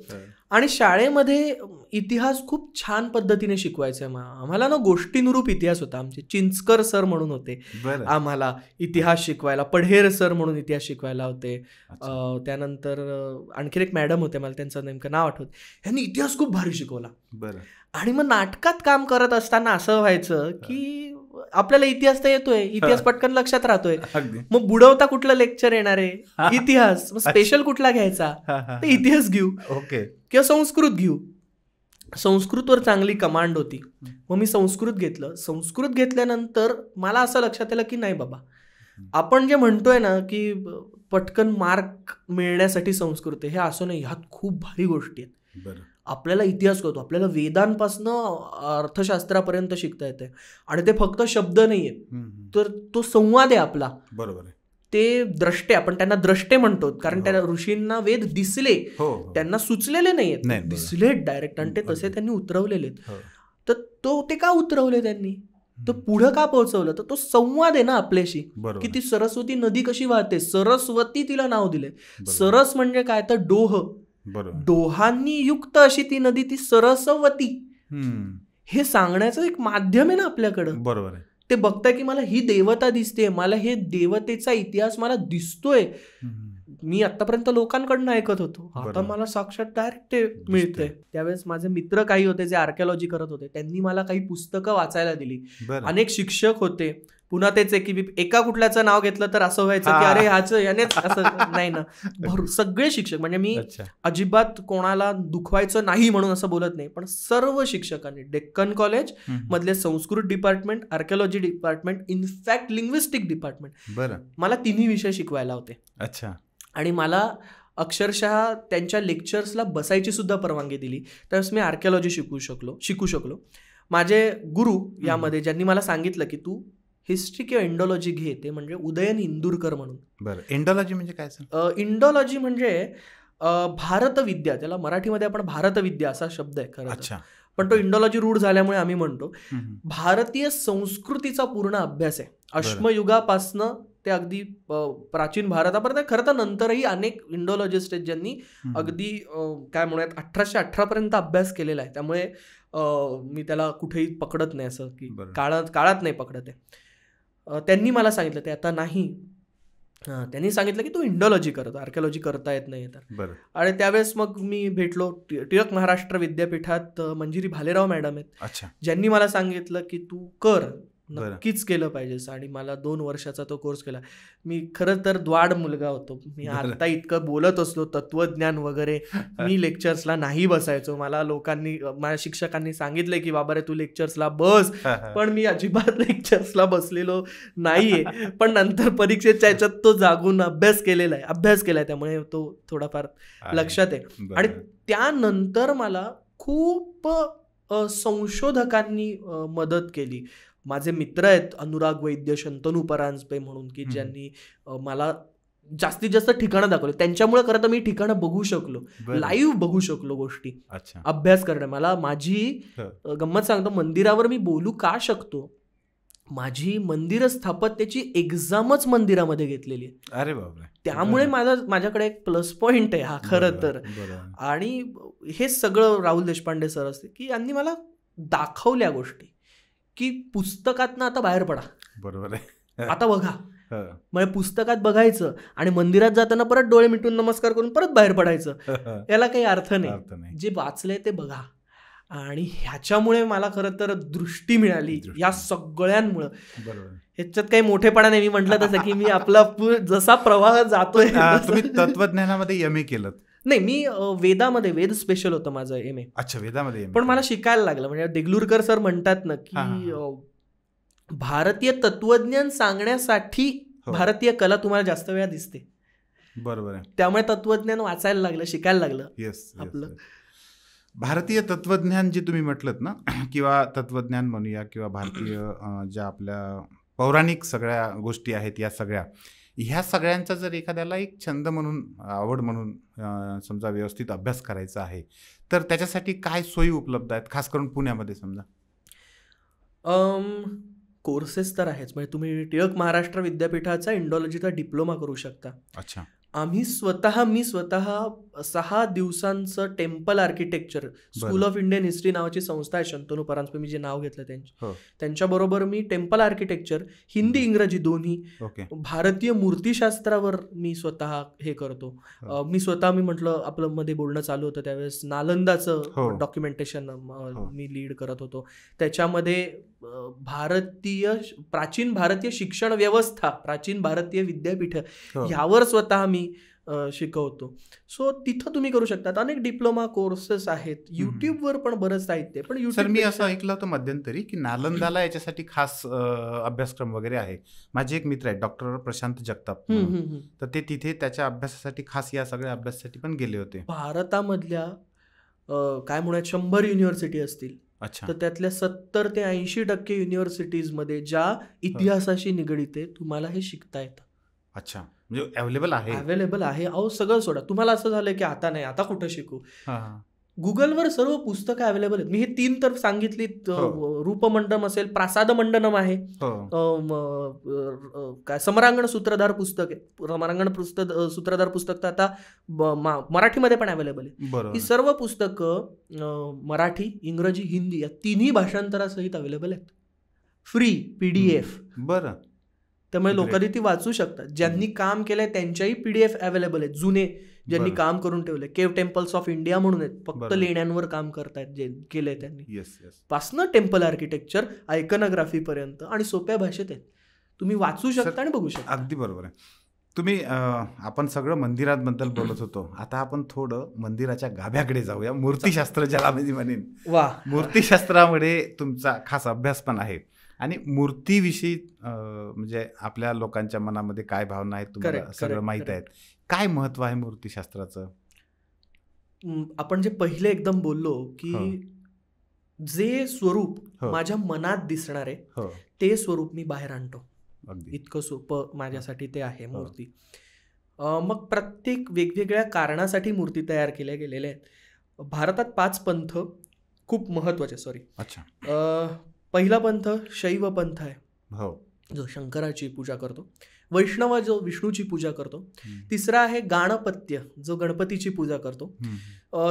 आणि शाळेमध्ये इतिहास खूप छान पद्धतीने शिकवायचं. आम्हाला ना गोष्टीनुरूप इतिहास होता. आमचे चिंचकर सर म्हणून होते आम्हाला इतिहास शिकवायला, पढेर सर म्हणून इतिहास शिकवायला होते. त्यानंतर आणखीन एक मॅडम होते, मला त्यांचं नेमकं नाव आठवत, यांनी इतिहास खूप भारी शिकवला. आणि मग नाटकात काम करत असताना असं व्हायचं की आपल्याला इतिहास तर येतोय, इतिहास पटकन लक्षात राहतोय, मग बुडवता कुठलं लेक्चर येणार आहे, इतिहास, मग स्पेशल कुठला घ्यायचा, तर इतिहास घेऊ किंवा संस्कृत घेऊ. संस्कृतवर चांगली कमांड होती, मग मी संस्कृत घेतलं. संस्कृत घेतल्यानंतर मला असं लक्षात आलं की नाही बाबा, आपण जे म्हणतोय ना की पटकन मार्क मिळण्यासाठी संस्कृत आहे, हे असं नाही, ह्यात खूप भारी गोष्टी आहेत. आपल्याला इतिहास कळतो, आपल्याला वेदांपासून अर्थशास्त्रापर्यंत शिकता येते, आणि ते फक्त शब्द नाही आहेत, तर तो संवाद आहे आपला. बरोबर, ते द्रष्टे, आपण त्यांना द्रष्टे म्हणतो, कारण त्या ऋषींना वेद दिसले, त्यांना सुचलेले नाहीयेत, दिसले डायरेक्ट, आणि ते तसे त्यांनी उतरवलेले. तर ते का उतरवले त्यांनी, तर पुढं का पोहोचवलं, तर तो संवाद आहे ना आपल्याशी, की ती सरस्वती नदी कशी वाहते, सरस्वती तिला नाव दिले. सरस म्हणजे काय, तर डोह, डोहांनी युक्त अशी ती नदी, ती सरस्वती, हे सांगण्याचं एक माध्यम आहे ना आपल्याकडं. बरोबर आहे. ते बघताय की मला ही देवता दिसते, मला हे देवतेचा इतिहास मला दिसतोय. मी आतापर्यंत लोकांकडनं ऐकत होतो, आता मला साक्षात डायरेक्ट ते मिळतंय. त्यावेळेस माझे मित्र काही होते जे आर्किओलॉजी करत होते, त्यांनी मला काही पुस्तकं वाचायला दिली. अनेक शिक्षक होते, पुन्हा तेच आहे की एका कुठल्याचं नाव घेतलं तर असं व्हायचं की अरे ह्याचं यानेच असं नाही ना, सगळे शिक्षक, म्हणजे मी अजिबात कोणाला दुखवायचं नाही म्हणून असं बोलत नाही, पण सर्व शिक्षकांनी, डेक्कन कॉलेज मधले Sanskrit department, archaeology department, in fact linguistic department, मला तिन्ही विषय शिकवायला होते. अच्छा. आणि मला अक्षरशः त्यांच्या लेक्चर्सला बसायची सुद्धा परवानगी दिली. त्यावेळेस मी आर्किओलॉजी शिकू शकलो. माझे गुरु यामध्ये ज्यांनी मला सांगितलं की तू हिस्ट्री किंवा इंडोलॉजी घे, ते म्हणजे उदयन इंदुरकर म्हणून. बरं, इंडोलॉजी म्हणजे काय सर? इंडोलॉजी म्हणजे भारतविद्या, त्याला मराठीमध्ये आपण भारतविद्या असा शब्द आहे खरं. अच्छा. पण तो इंडोलॉजी रूढ झाल्यामुळे आम्ही म्हणतो भारतीय संस्कृतीचा पूर्ण अभ्यास आहे, अश्मयुगापासनं ते अगदी प्राचीन भारतापर्यंत. खरं तर नंतरही अनेक इंडोलॉजिस्ट आहेत ज्यांनी अगदी काय म्हणूयात 1818 पर्यंत अभ्यास केलेला आहे. त्यामुळे मी त्याला कुठेही पकडत नाही, असं की काळात नाही पकडत आहे. त्यांनी मला सांगितलं ते आता नाही, त्यांनी सांगितलं की तू इंडोलॉजी करतो, आर्किओलॉजी करता येत नाही तर. आणि त्यावेळेस मग मी भेटलो टिळक महाराष्ट्र विद्यापीठात मंजिरी भालेराव मॅडम आहेत, ज्यांनी मला सांगितलं की तू कर, नक्कीच केलं पाहिजेस. आणि मला 2 वर्षाचा तो कोर्स केला. मी खरं तर द्वाड मुलगा होतो. मी आता इतकं बोलत असलो तत्वज्ञान वगैरे, मी लेक्चर्सला नाही बसायचो. मला माझ्या शिक्षकांनी सांगितलंय की बाबा रे तू लेक्चर्सला बस, पण मी अजिबात लेक्चर्सला बसलेलो नाहीये. पण नंतर परीक्षेच्या ह्याच्यात तो जागून अभ्यास केलाय, त्यामुळे तो थोडाफार लक्षात आहे. आणि त्यानंतर मला खूप संशोधकांनी मदत केली. माझे मित्र आहेत अनुराग वैद्य, शंतनू परांजपे म्हणून, की ज्यांनी मला जास्तीत जास्त ठिकाणं दाखवली. त्यांच्यामुळे खरं तर मी ठिकाणं बघू शकलो, लाईव्ह बघू शकलो गोष्टी, अभ्यास करणे. मला माझी गंमत सांगतो, मंदिरावर मी बोलू का शकतो, माझी मंदिर स्थापत्याची एक्झामच मंदिरामध्ये घेतलेली आहे. अरे बापरे. त्यामुळे माझ्याकडे एक प्लस पॉइंट आहे हा खरं तर. आणि हे सगळं राहुल देशपांडे सर असते, की यांनी मला दाखवल्या गोष्टी, की पुस्तकातनं आता बाहेर पडा. बरोबर आहे. आता बघा, म्हणजे पुस्तकात बघायचं आणि मंदिरात जाताना परत डोळे मिटून नमस्कार करून परत बाहेर पडायचं, याला काही अर्थ नाही. जे वाचलंय ते बघा. आणि ह्याच्यामुळे मला खरं तर दृष्टी मिळाली या सगळ्यांमुळं. ह्याच्यात काही मोठेपणा नाही. मी म्हटलं तसं की मी आपला जसा प्रवाह जातोय. तुम्ही तत्वज्ञानामध्ये एम ए केलं? नाही, मी वेदामध्ये, वेद स्पेशल होतं माझं एम ए. अच्छा, वेदामध्ये. पण मला शिकायला लागलं. म्हणजे देगलूरकर सर म्हणतात ना की भारतीय तत्वज्ञान सांगण्यासाठी भारतीय कला तुम्हाला जास्त वेळा दिसते. बरोबर आहे. त्यामुळे तत्वज्ञान वाचायला लागलं, शिकायला लागलं. येस. आपलं भारतीय तत्वज्ञान जे तुम्ही म्हटलंत ना, किंवा तत्वज्ञान म्हणूया, किंवा भारतीय ज्या आपल्या पौराणिक सगळ्या गोष्टी आहेत, या ह्या सगळ्यांचा जर एखाद्याला एक छंद म्हणून, आवड म्हणून समजा व्यवस्थित अभ्यास करायचा आहे, तर त्याच्यासाठी काय सोयी उपलब्ध आहेत, खास करून पुण्यामध्ये? समजा कोर्सेस तर आहेच. म्हणजे तुम्ही टिळक महाराष्ट्र विद्यापीठाचा इंडॉलॉजीचा डिप्लोमा करू शकता. अच्छा. मी स्वतः 6 दिवसांचं temple architecture, school of Indian history नावाची संस्था आहे, शंतनू परांजपे मी जे नाव घेतलं त्यांच्याबरोबर मी टेम्पल आर्किटेक्चर, हिंदी इंग्रजी दोन्ही, भारतीय मूर्तीशास्त्रावर मी स्वतः हे करतो. मी म्हटलं, आपलं मध्ये बोलणं चालू होतं त्यावेळेस नालंदाचं डॉक्युमेंटेशन मी लीड करत होतो. त्याच्यामध्ये प्राचीन भारतीय शिक्षण व्यवस्था, प्राचीन भारतीय विद्यापीठ ह्यावर स्वतः मी शिकवतो. सो तिथं तुम्ही करू शकता. अनेक डिप्लोमा कोर्सेस आहेत, युट्यूबवर पण बरंच साहित्य. पण सर, मी असं ऐकलं होतं मध्यंतरी की नालंदाला याच्यासाठी खास अभ्यासक्रम वगैरे आहे. माझे एक मित्र आहेत डॉक्टर प्रशांत जगताप, तर ते तिथे त्याच्या अभ्यासासाठी खास या सगळ्या अभ्यासासाठी पण गेले होते. भारतामधल्या काय म्हणूयात 100 युनिव्हर्सिटी असतील, तर त्यातल्या 70 ते 80% युनिव्हर्सिटीजमध्ये ज्या इतिहासाशी निगडीत आहे तुम्हाला हे शिकता येतं. अच्छा, म्हणजे अवेलेबल आहे. अहो सगळं सोडा. तुम्हाला असं झालंय की आता नाही, आता कुठं शिकू, गुगलवर सर्व पुस्तकं अवेलेबल आहेत. मी हे 3 तर सांगितली. रूपमंडम असेल, प्रासाद मंडनम आहे, काय समरांगण सूत्रधार पुस्तक आहे. समरांगण सूत्रधार पुस्तक तर आता मराठीमध्ये पण अवेलेबल आहे. ही सर्व पुस्तकं मराठी, इंग्रजी, हिंदी या तिन्ही भाषांतरासहित अवेलेबल आहेत, फ्री PDF. बरं. त्यामुळे लोकांनी ती वाचू शकतात. ज्यांनी काम केलंय त्यांच्याही PDF अवेलेबल आहेत, जुने ज्यांनी काम करून ठेवले. केव टेम्पल्स ऑफ इंडिया म्हणून आहेत, फक्त लेण्यांवर काम करतायत, जे केलंय त्यांनी. पासनं टेम्पल आर्किटेक्चर, आयकनोग्राफी पर्यंत, आणि सोप्या भाषेत आहेत. तुम्ही वाचू शकता आणि बघू शकता. अगदी बरोबर आहे. तुम्ही आपण सगळं मंदिरांबद्दल बोलत होतो, आता आपण थोडं मंदिराच्या गाभ्याकडे जाऊया. मूर्तीशास्त्र ज्याला मी म्हणेन. मूर्तीशास्त्रामध्ये तुमचा खास अभ्यास पण आहे, आणि मूर्तीविषयी म्हणजे आपल्या लोकांच्या मनामध्ये काय भावना आहेत तुम्हाला सगळं माहीत आहेत. काय महत्व आहे मूर्तीशास्त्राचं? आपण जे पहिले एकदम बोललो की जे स्वरूप माझ्या मनात दिसणार आहे ते स्वरूप मी बाहेर आणतो, इतकं सोपं माझ्यासाठी ते आहे मूर्ती. मग प्रत्येक वेगवेगळ्या कारणासाठी मूर्ती तयार केल्या गेलेल्या आहेत. भारतात 5 पंथ खूप महत्वाचे. पहिला पंथ शैव पंथ आहे, जो शंकराची पूजा करतो. वैष्णव जो विष्णूची पूजा करतो. तिसरा आहे गाणपत्य, जो गणपतीची पूजा करतो.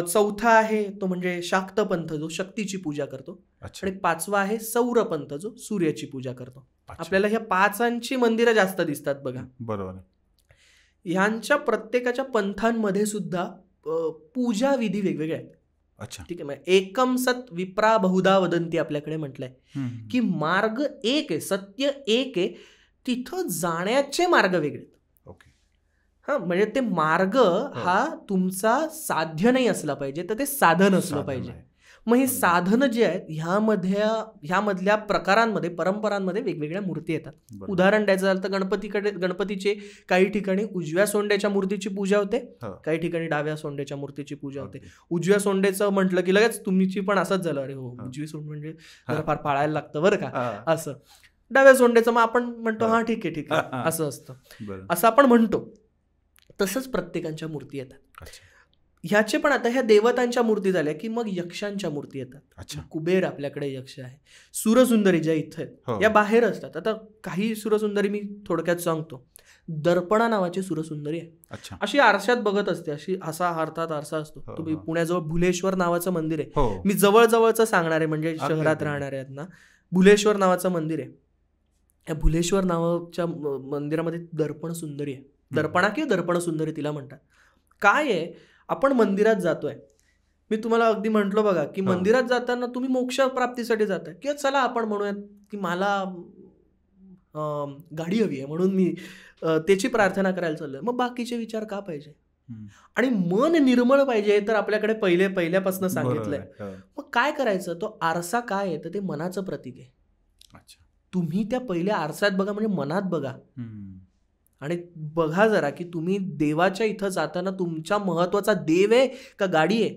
चौथा आहे तो म्हणजे शाक्त पंथ, जो शक्तीची पूजा करतो. आणि 5वा आहे सौर पंथ, जो सूर्याची पूजा करतो. आपल्याला ह्या 5 मंदिरं जास्त दिसतात बघा. बरोबर. ह्यांच्या प्रत्येकाच्या पंथांमध्ये सुद्धा पूजा विधी वेगवेगळे आहेत. ठीक आहे. एकम सत विप्रा बहुधा वदंती आपल्याकडे म्हटलंय की मार्ग एक आहे, सत्य एक आहे, तिथं जाण्याचे मार्ग वेगळे. हा, म्हणजे ते मार्ग हा तुमचा साध्य नाही असला पाहिजे, तर ते साधन असलं पाहिजे. मग हे साधन जे आहेत ह्यामधल्या प्रकारांमध्ये, परंपरांमध्ये वेगवेगळ्या मूर्ती येतात. उदाहरण द्यायचं झालं तर गणपतीचे काही ठिकाणी उजव्या सोंड्याच्या मूर्तीची पूजा होते, काही ठिकाणी डाव्या सोंड्याच्या मूर्तीची पूजा होते. उजव्या सोंडेचं म्हटलं की लगेच तुमची पण असंच झालं, अरे हो उजवी सोंड म्हणजे जरा फार पाळायला लागतं बरं का असं. डाव्या सोंडेचं मग आपण म्हणतो हा ठीक आहे असं असतं, असं आपण म्हणतो. तसंच प्रत्येकांच्या मूर्ती येतात. ह्याचे पण आता ह्या देवतांच्या मूर्ती झाल्या की मग यक्षांच्या मूर्ती येतात. कुबेर आपल्याकडे यक्ष आहे. सुरसुंदरी ज्या इथं या बाहेर असतात. आता काही सुरसुंदरी मी थोडक्यात सांगतो. दर्पणा नावाची सुरसुंदरी आहे, अशी आरशात बघत असते, अशी असा अर्थात आरसा असतो. तुम्ही पुण्याजवळ भुलेश्वर नावाचं मंदिर आहे, मी जवळचं सांगणार आहे म्हणजे शहरात राहणारे आहेत ना. भुलेश्वर नावाचं मंदिर आहे. या भुलेश्वर नावाच्या मंदिरामध्ये दर्पण सुंदरी आहे. दर्पणा किंवा दर्पण सुंदरी तिला म्हणतात. काय आहे, आपण मंदिरात जातोय, मी तुम्हाला अगदी म्हटलो बघा की मंदिरात जाताना तुम्ही मोक्ष प्राप्तीसाठी जाताय, किंवा चला आपण म्हणूयात की मला गाडी हवी आहे म्हणून मी त्याची प्रार्थना करायला चाललोय. मग बाकीचे विचार का पाहिजे? आणि मन निर्मळ पाहिजे तर आपल्याकडे पहिल्यापासून सांगितलंय. मग काय करायचं? तो आरसा काय आहे तर ते मनाचं प्रतीक आहे. तुम्ही त्या पहिल्या आरसात बघा, म्हणजे मनात बघा आणि बघा जरा की तुम्ही देवाच्या इथं जाताना तुमच्या महत्वाचा देव आहे का गाडी आहे?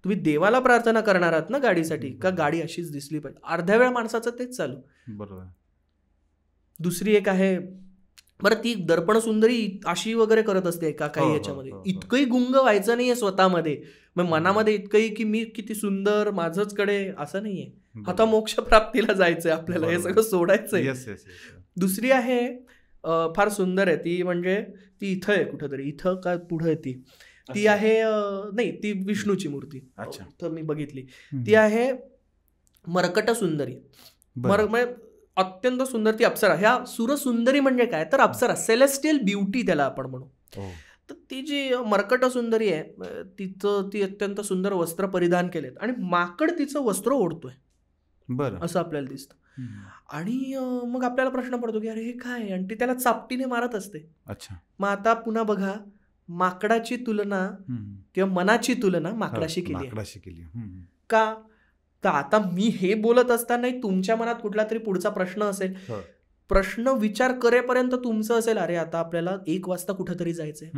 तुम्ही देवाला प्रार्थना करणार आहात ना गाडीसाठी, का गाडी अशीच दिसली पाहिजे? अर्ध्या वेळ माणसाचं तेच चालू. बरोबर. दुसरी एक आहे बरं, ती दर्पण सुंदरी अशी वगैरे करत असते का काही याच्यामध्ये. इतकंही गुंग व्हायचं नाहीये स्वतःमध्ये, मग मनामध्ये इतकंही की मी किती सुंदर माझंच कडे, असं नाहीये. आता मोक्ष प्राप्तीला जायचंय आपल्याला, हे सगळं सोडायचंय. दुसरी आहे फार सुंदर आहे ती, म्हणजे ती इथं आहे कुठंतरी, इथं काय पुढं आहे ती आहे नाही, ती विष्णूची मूर्ती तर मी बघितली. ती आहे मरकट सुंदरी. अत्यंत सुंदर ती अप्सरा. ह्या सुरसुंदरी म्हणजे काय तर अप्सरा, सेलेस्टियल ब्युटी त्याला आपण म्हणू. तर ती जी मरकट सुंदरी आहे ती अत्यंत सुंदर वस्त्र परिधान केलेत आणि माकड तिचं वस्त्र ओढतोय असं आपल्याला दिसतं. आणि मग आपल्याला प्रश्न पडतो की अरे हे काय, आणि ती त्याला चापटीने मारत असते. मग आता पुन्हा बघा, माकडाची तुलना किंवा मनाची तुलना माकडाशी केली का? तर आता मी हे बोलत असताना तुमच्या मनात कुठला तरी पुढचा प्रश्न असेल, प्रश्न विचार करेपर्यंत तुमचं असेल अरे आता आपल्याला 1 वाजता कुठंतरी जायचंय,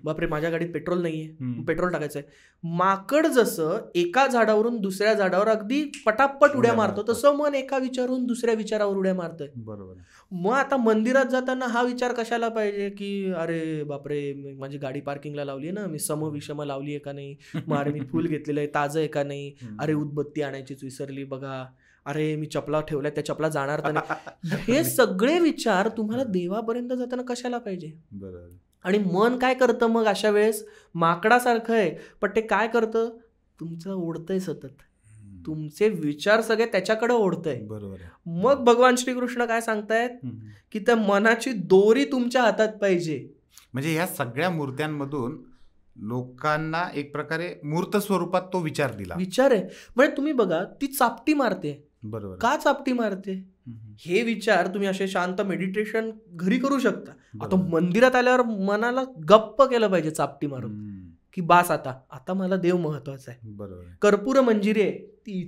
बापरे माझ्या गाडीत पेट्रोल नाहीये, पेट्रोल टाकायचंय. माकड जसं एका झाडावरून दुसऱ्या झाडावर अगदी पटापट उड्या मारतो, तसं मन एका विचारून दुसऱ्या विचारावर उड्या मारतोय. बरोबर. मग आता मंदिरात जाताना हा विचार कशाला पाहिजे की अरे बापरे माझी गाडी पार्किंगला लावली आहे ना, मी विषम लावली आहे का नाही, मग अरे मी फुल घेतलेलं आहे ताजं आहे का नाही, अरे उदबत्ती आणायचीच विसरली बघा, अरे मी चपला ठेवल्या त्या चपला जाणार तर नाही. हे सगळे विचार तुम्हाला देवापर्यंत जाताना कशाला पाहिजे? बरोबर. आणि मन काय करतं मग अशा वेळेस? माकडासारखं आहे, पण ते काय करतं, तुमचं ओढतंय सतत, तुमचे विचार सगळे त्याच्याकडे ओढतंय. बरोबर. मग भगवान श्रीकृष्ण काय सांगतायत की त्या मनाची दोरी तुमच्या हातात पाहिजे. म्हणजे ह्या सगळ्या मूर्त्यांमधून लोकांना एक प्रकारे मूर्त स्वरूपात तो विचार दिला. विचार आहे म्हणजे तुम्ही बघा, ती चापटी मारते. बरोबर. का चापटी मारते? हे विचार तुम्ही असे शांत मेडिटेशन घरी करू शकता. आता मंदिरात आल्यावर मनाला गप्प केलं पाहिजे चापटी मारून की बास, आता मला देव महत्वाचा आहे. बरोबर. कर्पूर मंजिरी आहे ती,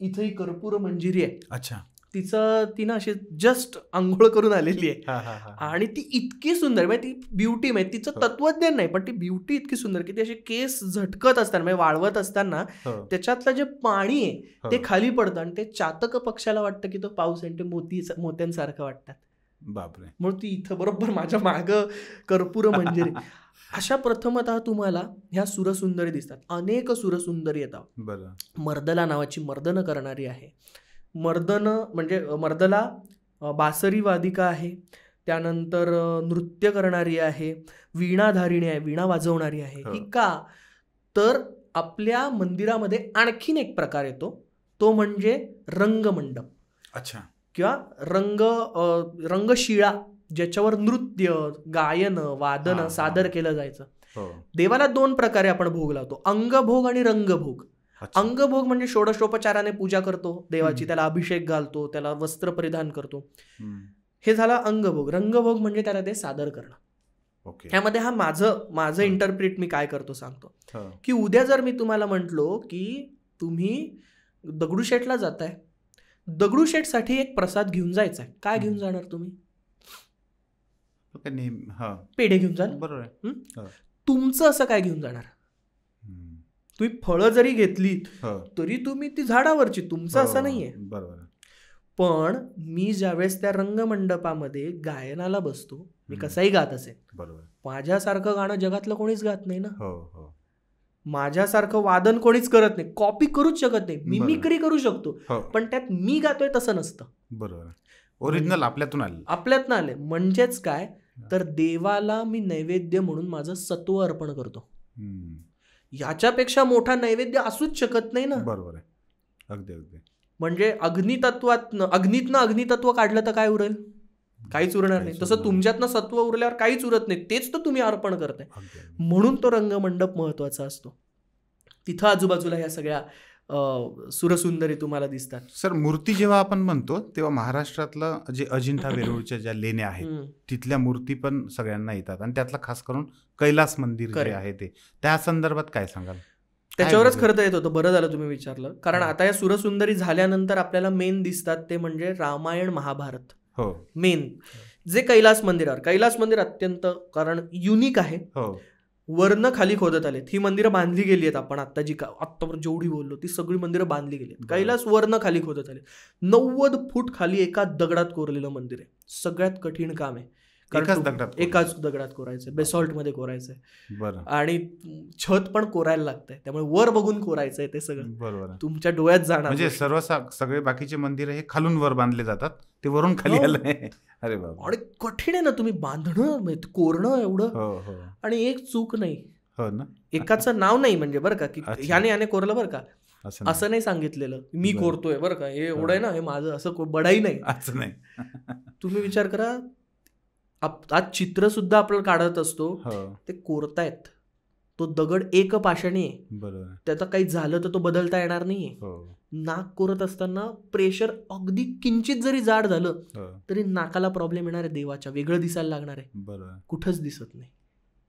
इथं कर्पूर मंजिरी आहे. अच्छा. तिनं अशी जस्ट आंघोळ करून आलेली आहे आणि ती इतकी सुंदर, म्हणजे ती ब्युटी, म्हणजे तिचं तत्वज्ञान नाही पण ती ब्युटी इतकी सुंदर की ती अशी केस झटकत असताना, म्हणजे वाळवत असताना त्याच्यातलं जे पाणी आहे ते खाली पडतं आणि ते चातक पक्षाला वाटतं की तो पाऊस आहे, ते मोत्यांसारखं वाटतात. बापरे. म्हणून ती इथं बरोबर माझ्या मागं कर्पूर मंजिरी. अशा प्रथमतः तुम्हाला ह्या सुरसुंदरी दिसतात. अनेक सुरसुंदरी येतात. मर्दला नावाची मर्दन करणारी आहे. मर्दन म्हणजे मर्दला बासरी वादिका आहे, त्यानंतर नृत्य करणारी आहे, वीणाधारिणी आहे, वीणा वाजवणारी आहे. ही का तर आपल्या मंदिरामध्ये आणखीन एक प्रकार येतो, तो म्हणजे रंगमंडप. अच्छा. किंवा रंगशिळा, ज्याच्यावर नृत्य, गायन, वादन सादर केलं जायचं. देवाला 2 प्रकारे आपण भोग लावतो, अंगभोग आणि रंगभोग. अंगभोग म्हणजे षोडशोपचाराने पूजा करतो देवाची, त्याला अभिषेक घालतो, त्याला वस्त्र परिधान करतो, हे झाला अंगभोग. रंगभोग म्हणजे त्याला ते सादर करणं. ह्यामध्ये हा माझं इंटरप्रिट मी काय करतो सांगतो, की उद्या जर मी तुम्हाला म्हटलो की तुम्ही दगडूशेठला जाताय, दगडूशेठसाठी एक प्रसाद घेऊन जायचा आहे, काय घेऊन जाणार तुम्ही? पेढे घेऊन जाणार, बरोबर. तुमचं असं काय घेऊन जाणार? तुम्ही फळं जरी घेतली तरी तुम्ही ती झाडावरची, तुमचं असं नाहीये. बरोबर. पण मी ज्यावेळेस त्या रंगमंडपामध्ये गायनाला बसतो, मी कसाही गात असेल, बरोबर, माझ्यासारखं गाणं जगातलं कोणीच गात नाही ना. माझ्यासारखं वादन कोणीच करत नाही, कॉपी करूच शकत नाही, मिमिक्री करू शकतो, पण त्यात मी गातोय तसं नसतं. बरोबर. ओरिजिनल आपल्यातून आले. म्हणजेच काय तर देवाला मी नैवेद्य म्हणून माझं सत्व अर्पण करतो. याच्यापेक्षा मोठा नैवेद्य असूच शकत नाही ना. बरोबर आहे. अगदी अगदी. म्हणजे अग्नीतनं अग्नितत्व काढलं तर काय उरेल? काहीच उरणार नाही. तसं तुमच्यातनं सत्व उरल्यावर काहीच उरत नाही, तेच तर तुम्ही अर्पण करताय. म्हणून तो रंगमंडप महत्वाचा असतो. तिथं आजूबाजूला ह्या सगळ्या सुरसुंदरी तुम्हाला दिसतात. सर, मूर्ती जेव्हा आपण म्हणतो तेव्हा महाराष्ट्रातलं जे अजिंठा वेरूळच्या ज्या लेण्या आहेत तिथल्या मूर्ती पण सगळ्यांना येतात, आणि त्यातलं खास करून कैलास मंदिर जे आहे ते, त्या संदर्भात काय सांगाल? त्याच्यावरच खरं तर येत होतं. बरं झालं तुम्ही विचारलं, कारण आता या सुरसुंदरी झाल्यानंतर आपल्याला मेन दिसतात ते म्हणजे रामायण महाभारत. मेन जे कैलास मंदिर अत्यंत कारण युनिक आहे. वरनं खाली खोदत आलेत, ही मंदिरं बांधली गेली आहेत. आपण आता जेवढी बोललो ती सगळी मंदिरं बांधली गेली आहेत. कैलास वरनं खाली खोदत आले. 90 फूट खाली एका दगडात कोरलेलं मंदिर आहे. सगळ्यात कठीण काम आहे, एकाच दगडात कोरायचं, बेसॉल्टमध्ये कोरायचंय, आणि छत पण कोरायला लागतंय, त्यामुळे वर बघून कोरायचंय ते सगळं. बरोबर. तुमच्या डोळ्यात जाणार. म्हणजे सगळे बाकीचे मंदिर हे खालून वर बांधले जातात, ते वरून खाली आलंय. अरे बाबा. आणि कठीण आहे ना, तुम्ही बांधणं कोरणं एवढं. आणि एक चूक नाही, एकाचं नाव नाही म्हणजे बरं का, की ह्याने कोरलं बरं का, असं नाही सांगितलेलं मी कोरतोय बरं का, हे एवढं आहे ना, हे माझं, असं बडाई नाही, असं नाही. तुम्ही विचार करा, आज चित्र सुद्धा आपण काढत असतो, ते कोरतायत, तो दगड एक पाषाणी आहे, त्याचं काही झालं तर तो बदलता येणार नाहीये. नाक कोरत असताना प्रेशर अगदी किंचित जरी जाड झालं तरी नाकाला प्रॉब्लेम येणार आहे देवाच्या, वेगळं दिसायला लागणार आहे, कुठंच दिसत नाही.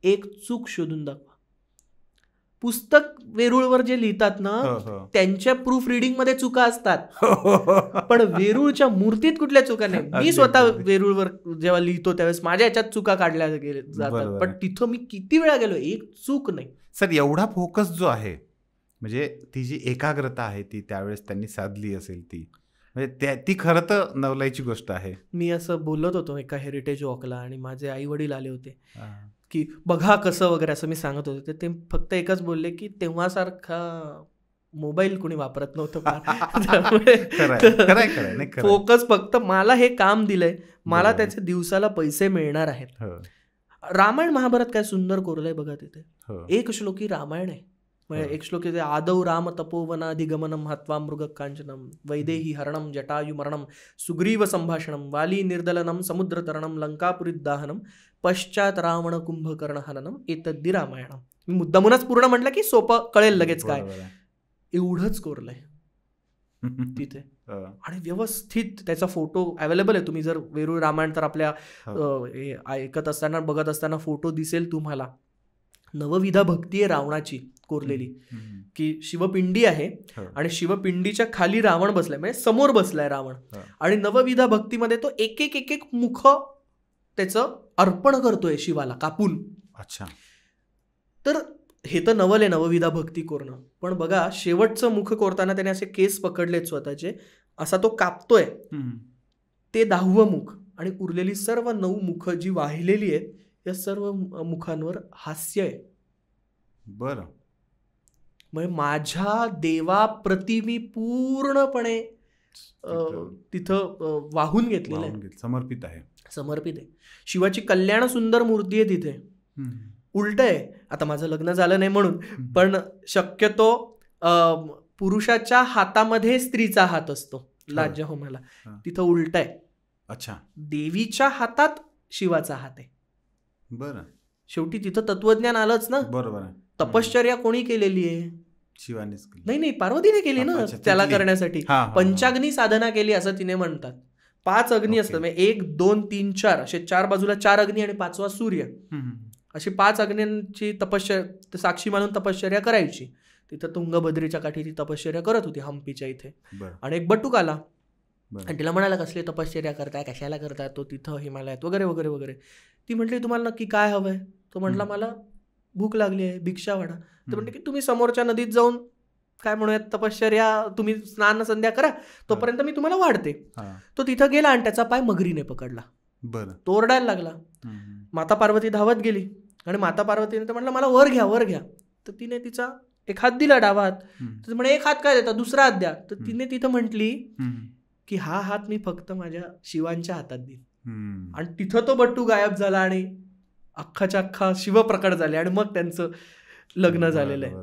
एक चूक शोधून दाखवा. पुस्तक वेरूळवर जे लिहितात ना, त्यांच्या प्रूफ रिडिंग मध्ये चुका असतात, पण वेरूळच्या मूर्तीत कुठल्या चुका नाही. मी स्वतः वेरूळवर जेव्हा लिहितो त्यावेळेस माझ्या याच्यात चुका काढल्या जातात, पण तिथं मी किती वेळा गेलो, एक चूक नाही. सर, एवढा फोकस जो आहे, म्हणजे ती जी एकाग्रता आहे ती त्यावेळेस त्यांनी साधली असेल, म्हणजे ती खरं तर नवलाईची गोष्ट आहे. मी असं बोलत होतो एका हेरिटेज वॉकला, आणि माझे आई वडील आले होते की बघा कसं वगैरे असं मी सांगत होते, ते फक्त एकच बोलले की तेव्हासारखा मोबाईल कोणी वापरत नव्हतं. फोकस फक्त मला हे काम दिलंय, मला त्याचे दिवसाला पैसे मिळणार आहेत. रामायण महाभारत काय सुंदर कोरलंय बघा तिथे. एक श्लोकी रामायण आहे, म्हणजे एक श्लोक येते, आदौ राम तपोवनाधिगमनम हत्वा मृग कांचनम वैदेही हरणम जटायु मरणम सुग्रीव संभाषणम वाली निर्दलनम समुद्र तरणम लंकापुरीत दाहनम पश्चात रावण कुंभकर्ण हननम एतद्दि रामायणम. मी मुद्दामूनच पूर्ण म्हटलं की सोपं कळेल लगेच काय. एवढंच कोरलंय तिथे, आणि व्यवस्थित त्याचा फोटो अवेलेबल आहे. तुम्ही जर वेरूळ रामायण तर आपल्या ऐकत असताना बघत असताना फोटो दिसेल तुम्हाला. नवविधा भक्ती आहे रावणाची कोरलेली, की शिवपिंडी आहे आणि शिवपिंडीच्या खाली रावण बसलाय, म्हणजे समोर बसलाय रावण, आणि नवविधा भक्तीमध्ये तो एक एक मुख त्याचं अर्पण करतोय शिवाला कापून. अच्छा. तर हे तर नवल आहे नवविधा भक्ती कोरणं, पण बघा शेवटचं मुख कोरताना त्याने असे केस पकडलेत स्वतःचे, असा तो कापतोय, ते 10वं मुख, आणि उरलेली सर्व 9 मुख जी वाहिलेली आहेत या सर्व मुखांवर हास्य आहे. बरं. म्हणजे माझ्या देवाप्रती मी पूर्णपणे तिथं वाहून घेतलेलं आहे, समर्पित आहे. शिवाची कल्याण सुंदर मूर्ती आहे तिथे. उलट आहे, आता माझं लग्न झालं नाही म्हणून, पण शक्यतो पुरुषाच्या हातामध्ये स्त्रीचा हात असतो लाज्य होमाला, तिथं उलट आहे. अच्छा. देवीच्या हातात शिवाचा हात आहे. बरं. शेवटी तिथं तत्वज्ञान आलंच ना. बरोबर. तपश्चर्या कोणी केलेली आहे? शिवानीच. नाही, पार्वतीने केली ना त्याला करण्यासाठी. पंचाग्नी साधना केली असं तिने म्हणतात. 5 अग्नी असतात, म्हणजे 1, 2, 3, 4 असे 4 बाजूला 4 अग्नी आणि 5वा सूर्य, अशी 5 अग्नींची तपश्चर्या साक्षी मानून तपश्चर्या करायची. तिथं तुंगभद्रीच्या काठी ती तपश्चर्या करत होती हम्पीच्या इथे. आणि एक बटूक आला आणि तिला म्हणाला, कसली तपश्चर्या करताय, कशाला करताय, तो तिथं हिमालयात वगैरे वगैरे वगैरे. ती म्हटली, तुम्हाला नक्की काय हवंय? तो म्हटला, मला भूक लागली आहे, भिक्षा वाढा. तर म्हणते की तुम्ही समोरच्या नदीत जाऊन काय म्हणूयात तपश्चर्या, तुम्ही स्नान संध्या करा, तोपर्यंत मी तुम्हाला वाढते. तो तिथं गेला आणि त्याचा पाय मगरीने पकडला. तो ओरडायला लागला. माता पार्वती धावत गेली आणि माता पार्वतीने तर म्हटलं, मला वर घ्या, वर घ्या. तर तिने तिचा एक हात दिला, डावा हात. तर म्हणे, एक हात काय देता, दुसरा हात द्या. तर तिने तिथं म्हटली की हा हात मी फक्त माझ्या शिवांच्या हातात देईन. आणि तिथं तो बट्टू गायब झाला आणि अख्खाच्या अख्खा शिव प्रकट झाले आणि मग त्यांचं लग्न झालेलं आहे.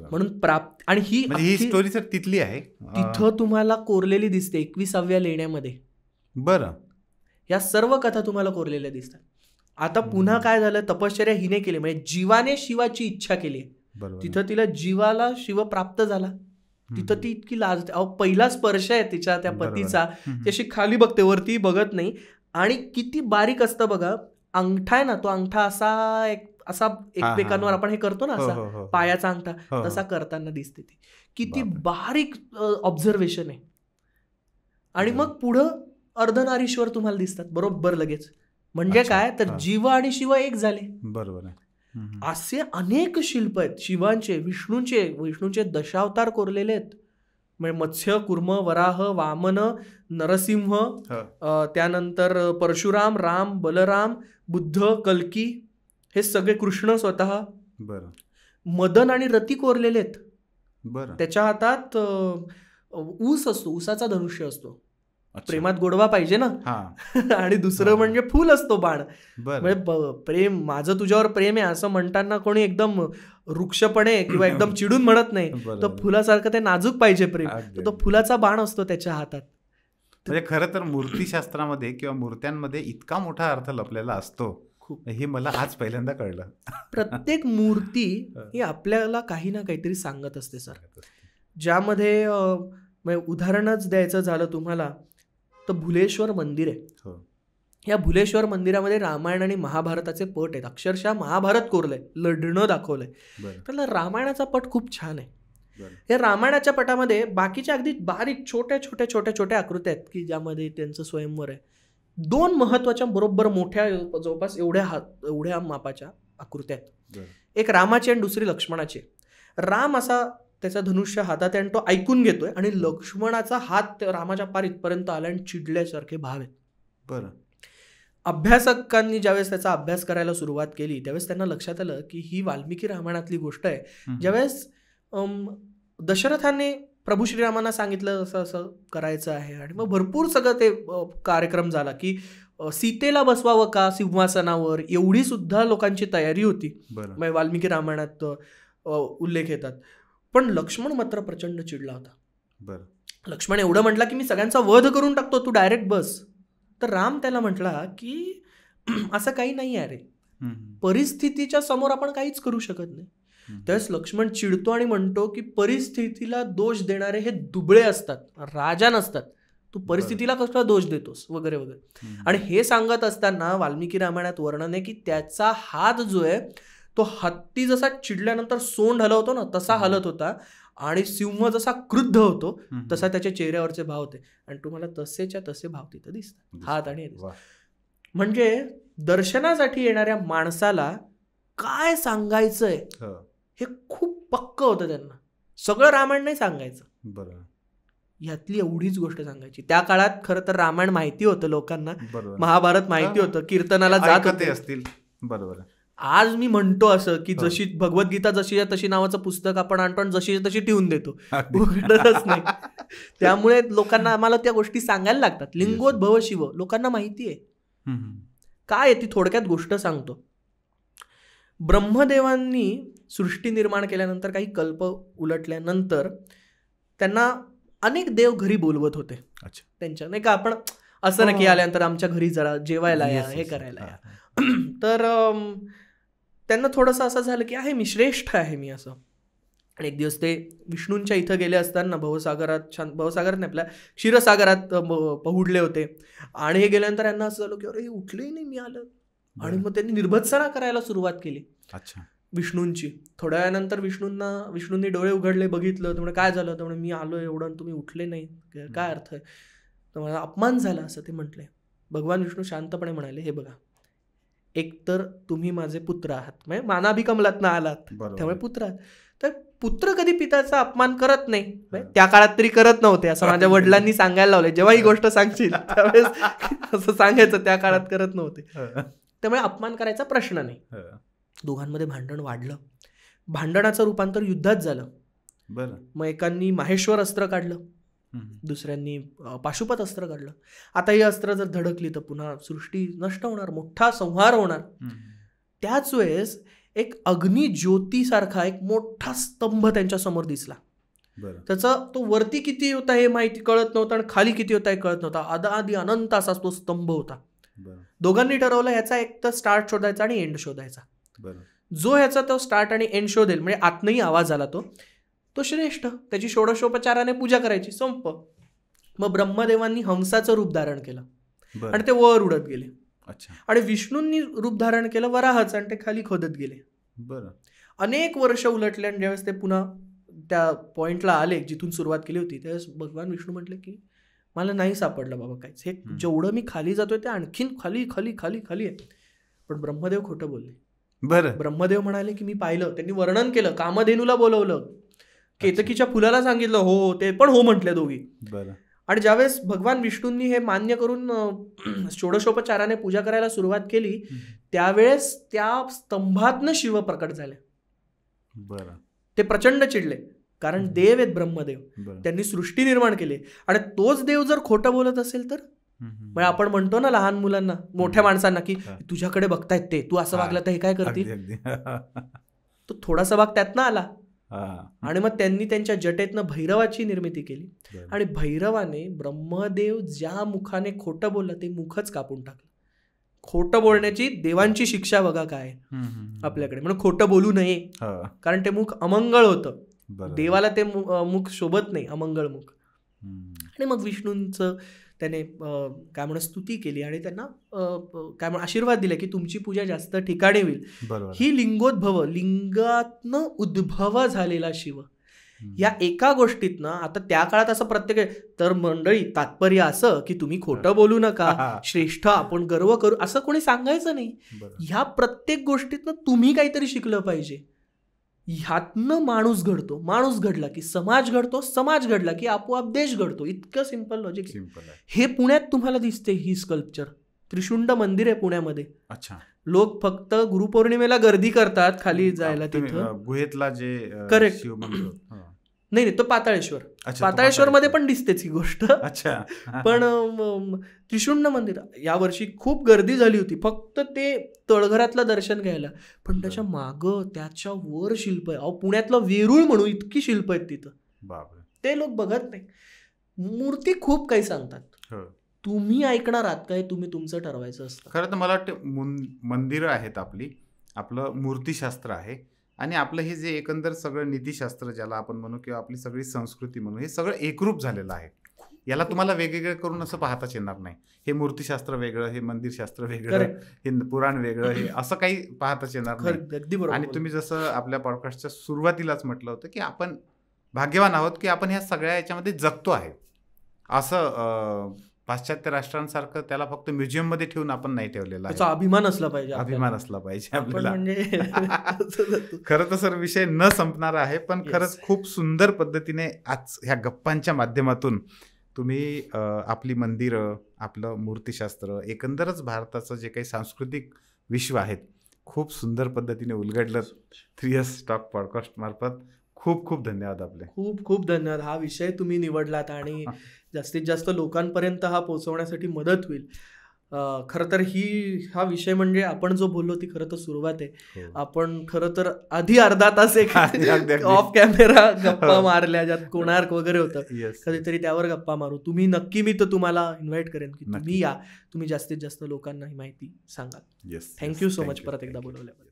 म्हणून प्राप्त. आणि ही स्टोरी सर तिथली आहे, तिथं तुम्हाला कोरलेली दिसते 21व्या लेण्यामध्ये. बरं, या सर्व कथा तुम्हाला कोरलेल्या दिसतात. आता पुन्हा काय झालं, तपश्चर्या हिने केली, म्हणजे जीवाने शिवाची इच्छा केली. तिथं तिला जीवाला शिव प्राप्त झाला. तिथं ती इतकी लाज, पहिला स्पर्श आहे तिच्या त्या पतीचा, ती अशी खाली बघते, वरती बघत नाही. आणि किती बारीक असतं बघा, अंगठा आहे ना, तो अंगठा असा एकमेकांवर आपण हे करतो ना, असा पायाचा अंगठा तसा करताना दिसते ती. किती बारीक ऑब्झर्वेशन आहे. आणि मग पुढं अर्धनारीश्वर तुम्हाला दिसतात बरोबर लगेच. म्हणजे काय, तर जीव आणि शिव एक झाले. बरोबर आहे. असे अनेक शिल्प आहेत शिवांचे, विष्णूंचे दशावतार कोरलेले आहेत. म्हणजे मत्स्य, कुर्म, वराह, वामन, नरसिंह, त्यानंतर परशुराम, राम, बलराम, बुद्ध, कल्की, हे सगळे, कृष्ण स्वतः. मदन आणि रती कोरलेले आहेत. त्याच्या हातात ऊस असतो, ऊसाचा धनुष्य असतो. प्रेमात गोडवा पाहिजे ना. आणि दुसरं म्हणजे फुल असतो, बाण. म्हणजे प्रेम, माझं तुझ्यावर प्रेम आहे असं म्हणताना कोणी एकदम वृक्षपणे किंवा एकदम चिडून म्हणत नाही. तर फुलासारखं ते नाजूक पाहिजे प्रेम, तर तो फुलाचा बाण असतो त्याच्या हातात. म्हणजे खरं तर मूर्तीशास्त्रामध्ये किंवा मूर्त्यांमध्ये इतका मोठा अर्थ लपलेला असतो, हे मला आज पहिल्यांदा कळलं. प्रत्येक मूर्ती ही आपल्याला काही ना काहीतरी सांगत असते सर. ज्यामध्ये उदाहरणच द्यायचं झालं तुम्हाला तर भुलेश्वर मंदिर आहे. या भुलेश्वर मंदिरामध्ये रामायण आणि महाभारताचे पट आहेत. अक्षरशः महाभारत कोरलंय, लढणं दाखवलंय. त्याला रामायणाचा पट खूप छान आहे. या रामायणाच्या पटामध्ये बाकीच्या अगदी बारीक छोट्या आकृत्या आहेत की ज्यामध्ये त्यांचं स्वयंवर आहे. 2 महत्वाच्या बरोबर मोठ्या, जवळपास एवढ्या मापाच्या आकृत्या आहेत. एक रामाची आणि दुसरी लक्ष्मणाची. राम असा त्याचा धनुष्य हातात आणि तो ऐकून घेतोय, आणि लक्ष्मणाचा हात रामाच्या पार इथपर्यंत आला आणि चिडल्यासारखे भाव आहेत. बरं. अभ्यासकांनी ज्यावेळेस त्याचा अभ्यास करायला सुरुवात केली त्यावेळेस त्यांना लक्षात आलं की ही वाल्मिकी रामायणातली गोष्ट आहे. ज्यावेळेस दशरथाने प्रभू श्रीरामांना सांगितलं असं असं करायचं आहे, आणि मग भरपूर सगळं ते कार्यक्रम झाला की सीतेला बसवावं का सिंहासनावर, एवढी सुद्धा लोकांची तयारी होती. वाल्मिकी रामायणात उल्लेख येतात. पण लक्ष्मण मात्र प्रचंड चिडला होता. लक्ष्मण एवढं म्हटला की मी सगळ्यांचा वध करून टाकतो, तू डायरेक्ट बस. तर राम त्याला म्हटला की असं काही नाही आहे रे, परिस्थितीच्या समोर आपण काहीच करू शकत नाही. त्यावेळेस लक्ष्मण चिडतो आणि म्हणतो की परिस्थितीला दोष देणारे हे दुबळे असतात, राजा नसतात, तू परिस्थितीला कसला दोष देतोस वगैरे वगैरे. आणि हे सांगत असताना वाल्मिकी रामायणात वर्णन आहे की त्याचा हात जो आहे तो हत्ती जसा चिडल्यानंतर सोंड हलवतो ना तसा हलत होता, आणि सिंह जसा क्रुद्ध होतो तसा त्याच्या चेहऱ्यावरचे भाव होते. आणि तुम्हाला तसेच्या तसे भाव तिथं दिसतात, हात आणि. म्हणजे दर्शनासाठी येणाऱ्या माणसाला काय सांगायचंय हे खूप पक्क होतं त्यांना. सगळं रामायण नाही सांगायचं, यातली एवढीच गोष्ट सांगायची. त्या काळात खरं तर रामायण माहिती होतं लोकांना, महाभारत माहिती होतं, कीर्तनाला जात होते असतील. बरोबर. आज मी म्हणतो असं की जशी भगवद्गीता जशी तशी नावाचं पुस्तक आपण आणतो आणि जशी तशी ठेवून देतो, उघडतच नाही. त्यामुळे लोकांना आम्हाला त्या गोष्टी सांगायला लागतात. लिंगोद्भव शिव लोकांना माहिती आहे काय ती. थोडक्यात गोष्ट सांगतो. ब्रह्मदेवांनी सृष्टी निर्माण केल्यानंतर काही कल्प उलटल्यानंतर त्यांना अनेक देव घरी बोलवत होते. त्यांच्या नाही का, आपण असं ना की आल्यानंतर आमच्या घरी जरा जेवायला या, हे करायला या. तर त्यांना थोडंसं असं झालं की आहे मी श्रेष्ठ आहे मी असं. आणि एक दिवस ते विष्णूंच्या इथं गेले असताना भवसागरात नाही आपल्या क्षीरसागरात पहुडले होते. आणि हे गेल्यानंतर यांना असं झालं की अरे उठले नाही मी आलं. आणि मग त्यांनी निर्भत्सना करायला सुरुवात केली विष्णूंची. थोड्या वेळानंतर विष्णूंनी डोळे उघडले, बघितलं, तर काय झालं, तर मी आलो एवढं तुम्ही उठले नाही, काय अर्थ आहे, तर मला अपमान झाला असं ते म्हटले. भगवान विष्णू शांतपणे म्हणाले, हे बघा, एकतर तुम्ही माझे पुत्र आहात, म्हणजे मानाभिकमलातनं आलात, त्यामुळे पुत्र आहात. तर पुत्र कधी पित्याचा अपमान करत नाही, त्या काळात तरी करत नव्हते असं माझ्या वडिलांनी सांगायला लावले. जेव्हा ही गोष्ट सांगशील त्यावेळेस असं सांगायचं, त्या काळात करत नव्हते. त्यामुळे अपमान करायचा प्रश्न नाही. दोघांमध्ये भांडण वाढलं, भांडणाचं रूपांतर युद्धात झालं. मग एकांनी माहेश्वर अस्त्र काढलं, दुसऱ्यांनी पाशुपत अस्त्र काढलं. आता ही अस्त्र जर धडकली तर पुन्हा सृष्टी नष्ट होणार, मोठा संहार होणार. त्याच वेळेस एक अग्निज्योतीसारखा एक मोठा स्तंभ त्यांच्या समोर दिसला. त्याचा तो वरती किती होता हे माहिती कळत नव्हतं आणि खाली किती होता हे कळत नव्हता. आधी अनंत असा तो स्तंभ होता. दोघांनी ठरवलं ह्याचा एक तर स्टार्ट शोधायचा आणि एंड शोधायचा. जो ह्याचा तो स्टार्ट आणि एंड शोधेल, म्हणजे आतनही आवाज आला तो श्रेष्ठ, त्याची षोडशोपचाराने पूजा करायची, संप. मग ब्रह्मदेवांनी हंसाचं रूप धारण केलं आणि ते वर उडत गेले. आणि विष्णूंनी रूप धारण केलं वराहाचं आणि ते खाली खोदत गेले. अनेक वर्ष उलटले आणि ज्यावेळेस ते पुन्हा त्या पॉइंटला आले जिथून सुरुवात केली होती, त्यावेळेस भगवान विष्णू म्हटले की मला नाही सापडलं बाबा काहीच, हे जेवढं मी खाली जातोय ते आणखीन खाली खाली खाली खाली आहे. पण ब्रह्मदेव खोटं बोलले. ब्रह्मदेव म्हणाले की मी पाहिलं, त्यांनी वर्णन केलं, कामधेनूला बोलवलं, केतकीच्या फुलाला सांगितलं, हो ते पण हो म्हटले दोघी. आणि ज्यावेळेस भगवान विष्णूंनी हे मान्य करून षोडशोपचाराने पूजा करायला सुरुवात केली, त्यावेळेस त्या स्तंभातनं शिव प्रकट झाले. ते प्रचंड चिडले, कारण देव आहेत ब्रह्मदेव, त्यांनी सृष्टी निर्माण केली. आणि तोच देव जर खोटं बोलत असेल तर, म्हणजे आपण म्हणतो ना लहान मुलांना, मोठ्या माणसांना, की तुझ्याकडे बघतायत ते, तू असं वागलं तर हे काय करतील. तो थोडासा भाग त्यातनं आला. आणि मग त्यांनी त्यांच्या जटेतनं भैरवाची निर्मिती केली. आणि भैरवाने ब्रह्मदेव ज्या मुखाने खोटं बोललं ते मुखच कापून टाकलं. खोटं बोलण्याची देवांची शिक्षा बघा काय आपल्याकडे, म्हणून खोटं बोलू नये, कारण ते मुख अमंगळ होतं. देवाला ते मुख शोभत नाही, अमंगळ मुख. आणि मग विष्णूंचं त्याने काय म्हणून स्तुती केली आणि त्यांना काय म्हणून आशीर्वाद दिले की तुमची पूजा जास्त ठिकाणी होईल. ही लिंगोद्भव, लिंगातनं उद्भव झालेला शिव, या एका गोष्टीतनं. आता त्या काळात असं प्रत्येक तर मंडळी तात्पर्य असं की तुम्ही खोटं बोलू नका, श्रेष्ठ आपण गर्व करू, असं कोणी सांगायचं नाही. ह्या प्रत्येक गोष्टीतनं तुम्ही काहीतरी शिकलं पाहिजे. ह्यातनं माणूस घडतो, माणूस घडला की समाज घडतो, समाज घडला की आपोआप देश घडतो. इतकं सिंपल लॉजिक. हे पुण्यात तुम्हाला दिसते ही स्कल्पचर. त्रिशुंड मंदिर आहे पुण्यामध्ये. लोक फक्त गुरुपौर्णिमेला गर्दी करतात खाली जायला, तिथं गुहेतला जे करेक्ट. नाही तो पाताळेश्वर, पाताळेश्वर मध्ये पण दिसतेच ही गोष्ट. पण त्रिशुंड मंदिर यावर्षी खूप गर्दी झाली होती फक्त ते तळघरातलं दर्शन घ्यायला. पण त्याच्या मागं त्याच्या वर शिल्प आहे. अहो पुण्यातलं वेरूळ म्हणून इतकी शिल्प आहेत तिथं, ते लोक बघत नाही. मूर्ती खूप काही सांगतात, तुम्ही ऐकणार आहात काय, तुम्ही तुमचं ठरवायचं असतं. खरं तर मला वाटतं मंदिरं आहेत आपली, आपलं मूर्तीशास्त्र आहे, आणि आपलं हे जे एकंदर सगळं नीतिशास्त्र ज्याला आपण म्हणू किंवा आपली सगळी संस्कृती म्हणू, हे सगळं एकरूप झालेलं आहे. याला तुम्हाला वेगवेगळं करून असं पाहताच येणार नाही. हे मूर्तीशास्त्र वेगळं, हे मंदिरशास्त्र वेगळं, हे पुराण वेगळं, हे असं काही पाहताच येणार नाही. आणि तुम्ही जसं आपल्या पॉडकास्टच्या सुरुवातीलाच म्हटलं होतं की आपण भाग्यवान आहोत की आपण ह्या सगळ्या याच्यामध्ये जगतो आहे. असं पाश्चात्य राष्ट्रांसारखं त्याला फक्त म्युझियम मध्ये ठेवून आपण नाही ठेवलेला आहे. अभिमान असला पाहिजे, अभिमान असला पाहिजे आपल्याला. खरं तर सर विषय न संपणारा आहे, पण खरंच खूप सुंदर पद्धतीने आज ह्या गप्पांच्या माध्यमातून तुम्ही आपली मंदिरं, आपलं मूर्तीशास्त्र, एकंदरच भारताचं जे काही सांस्कृतिक विश्व आहेत खूप सुंदर पद्धतीने उलगडलं 3S टॉक पॉडकास्ट मार्फत. खूप खूप धन्यवाद आपले. खूप खूप धन्यवाद. हा विषय तुम्ही निवडलात आणि जास्तीत जास्त लोकांपर्यंत हा पोहोचवण्यासाठी मदत होईल. खरं तर हा विषय म्हणजे आपण जो बोललो ती खरं तर सुरुवात आहे. हो. आपण खरं तर आधी अर्धा तास एक ऑफ कॅमेरा गप्पा मारल्या, ज्यात कोणार्क वगैरे होतं. कधीतरी त्यावर गप्पा मारू. तुम्ही नक्की, मी तर तुम्हाला इन्व्हाइट करेन की तुम्ही या, तुम्ही जास्तीत जास्त लोकांना ही माहिती सांगा. थँक्यू सो मच परत एकदा बोलवल्याबद्दल.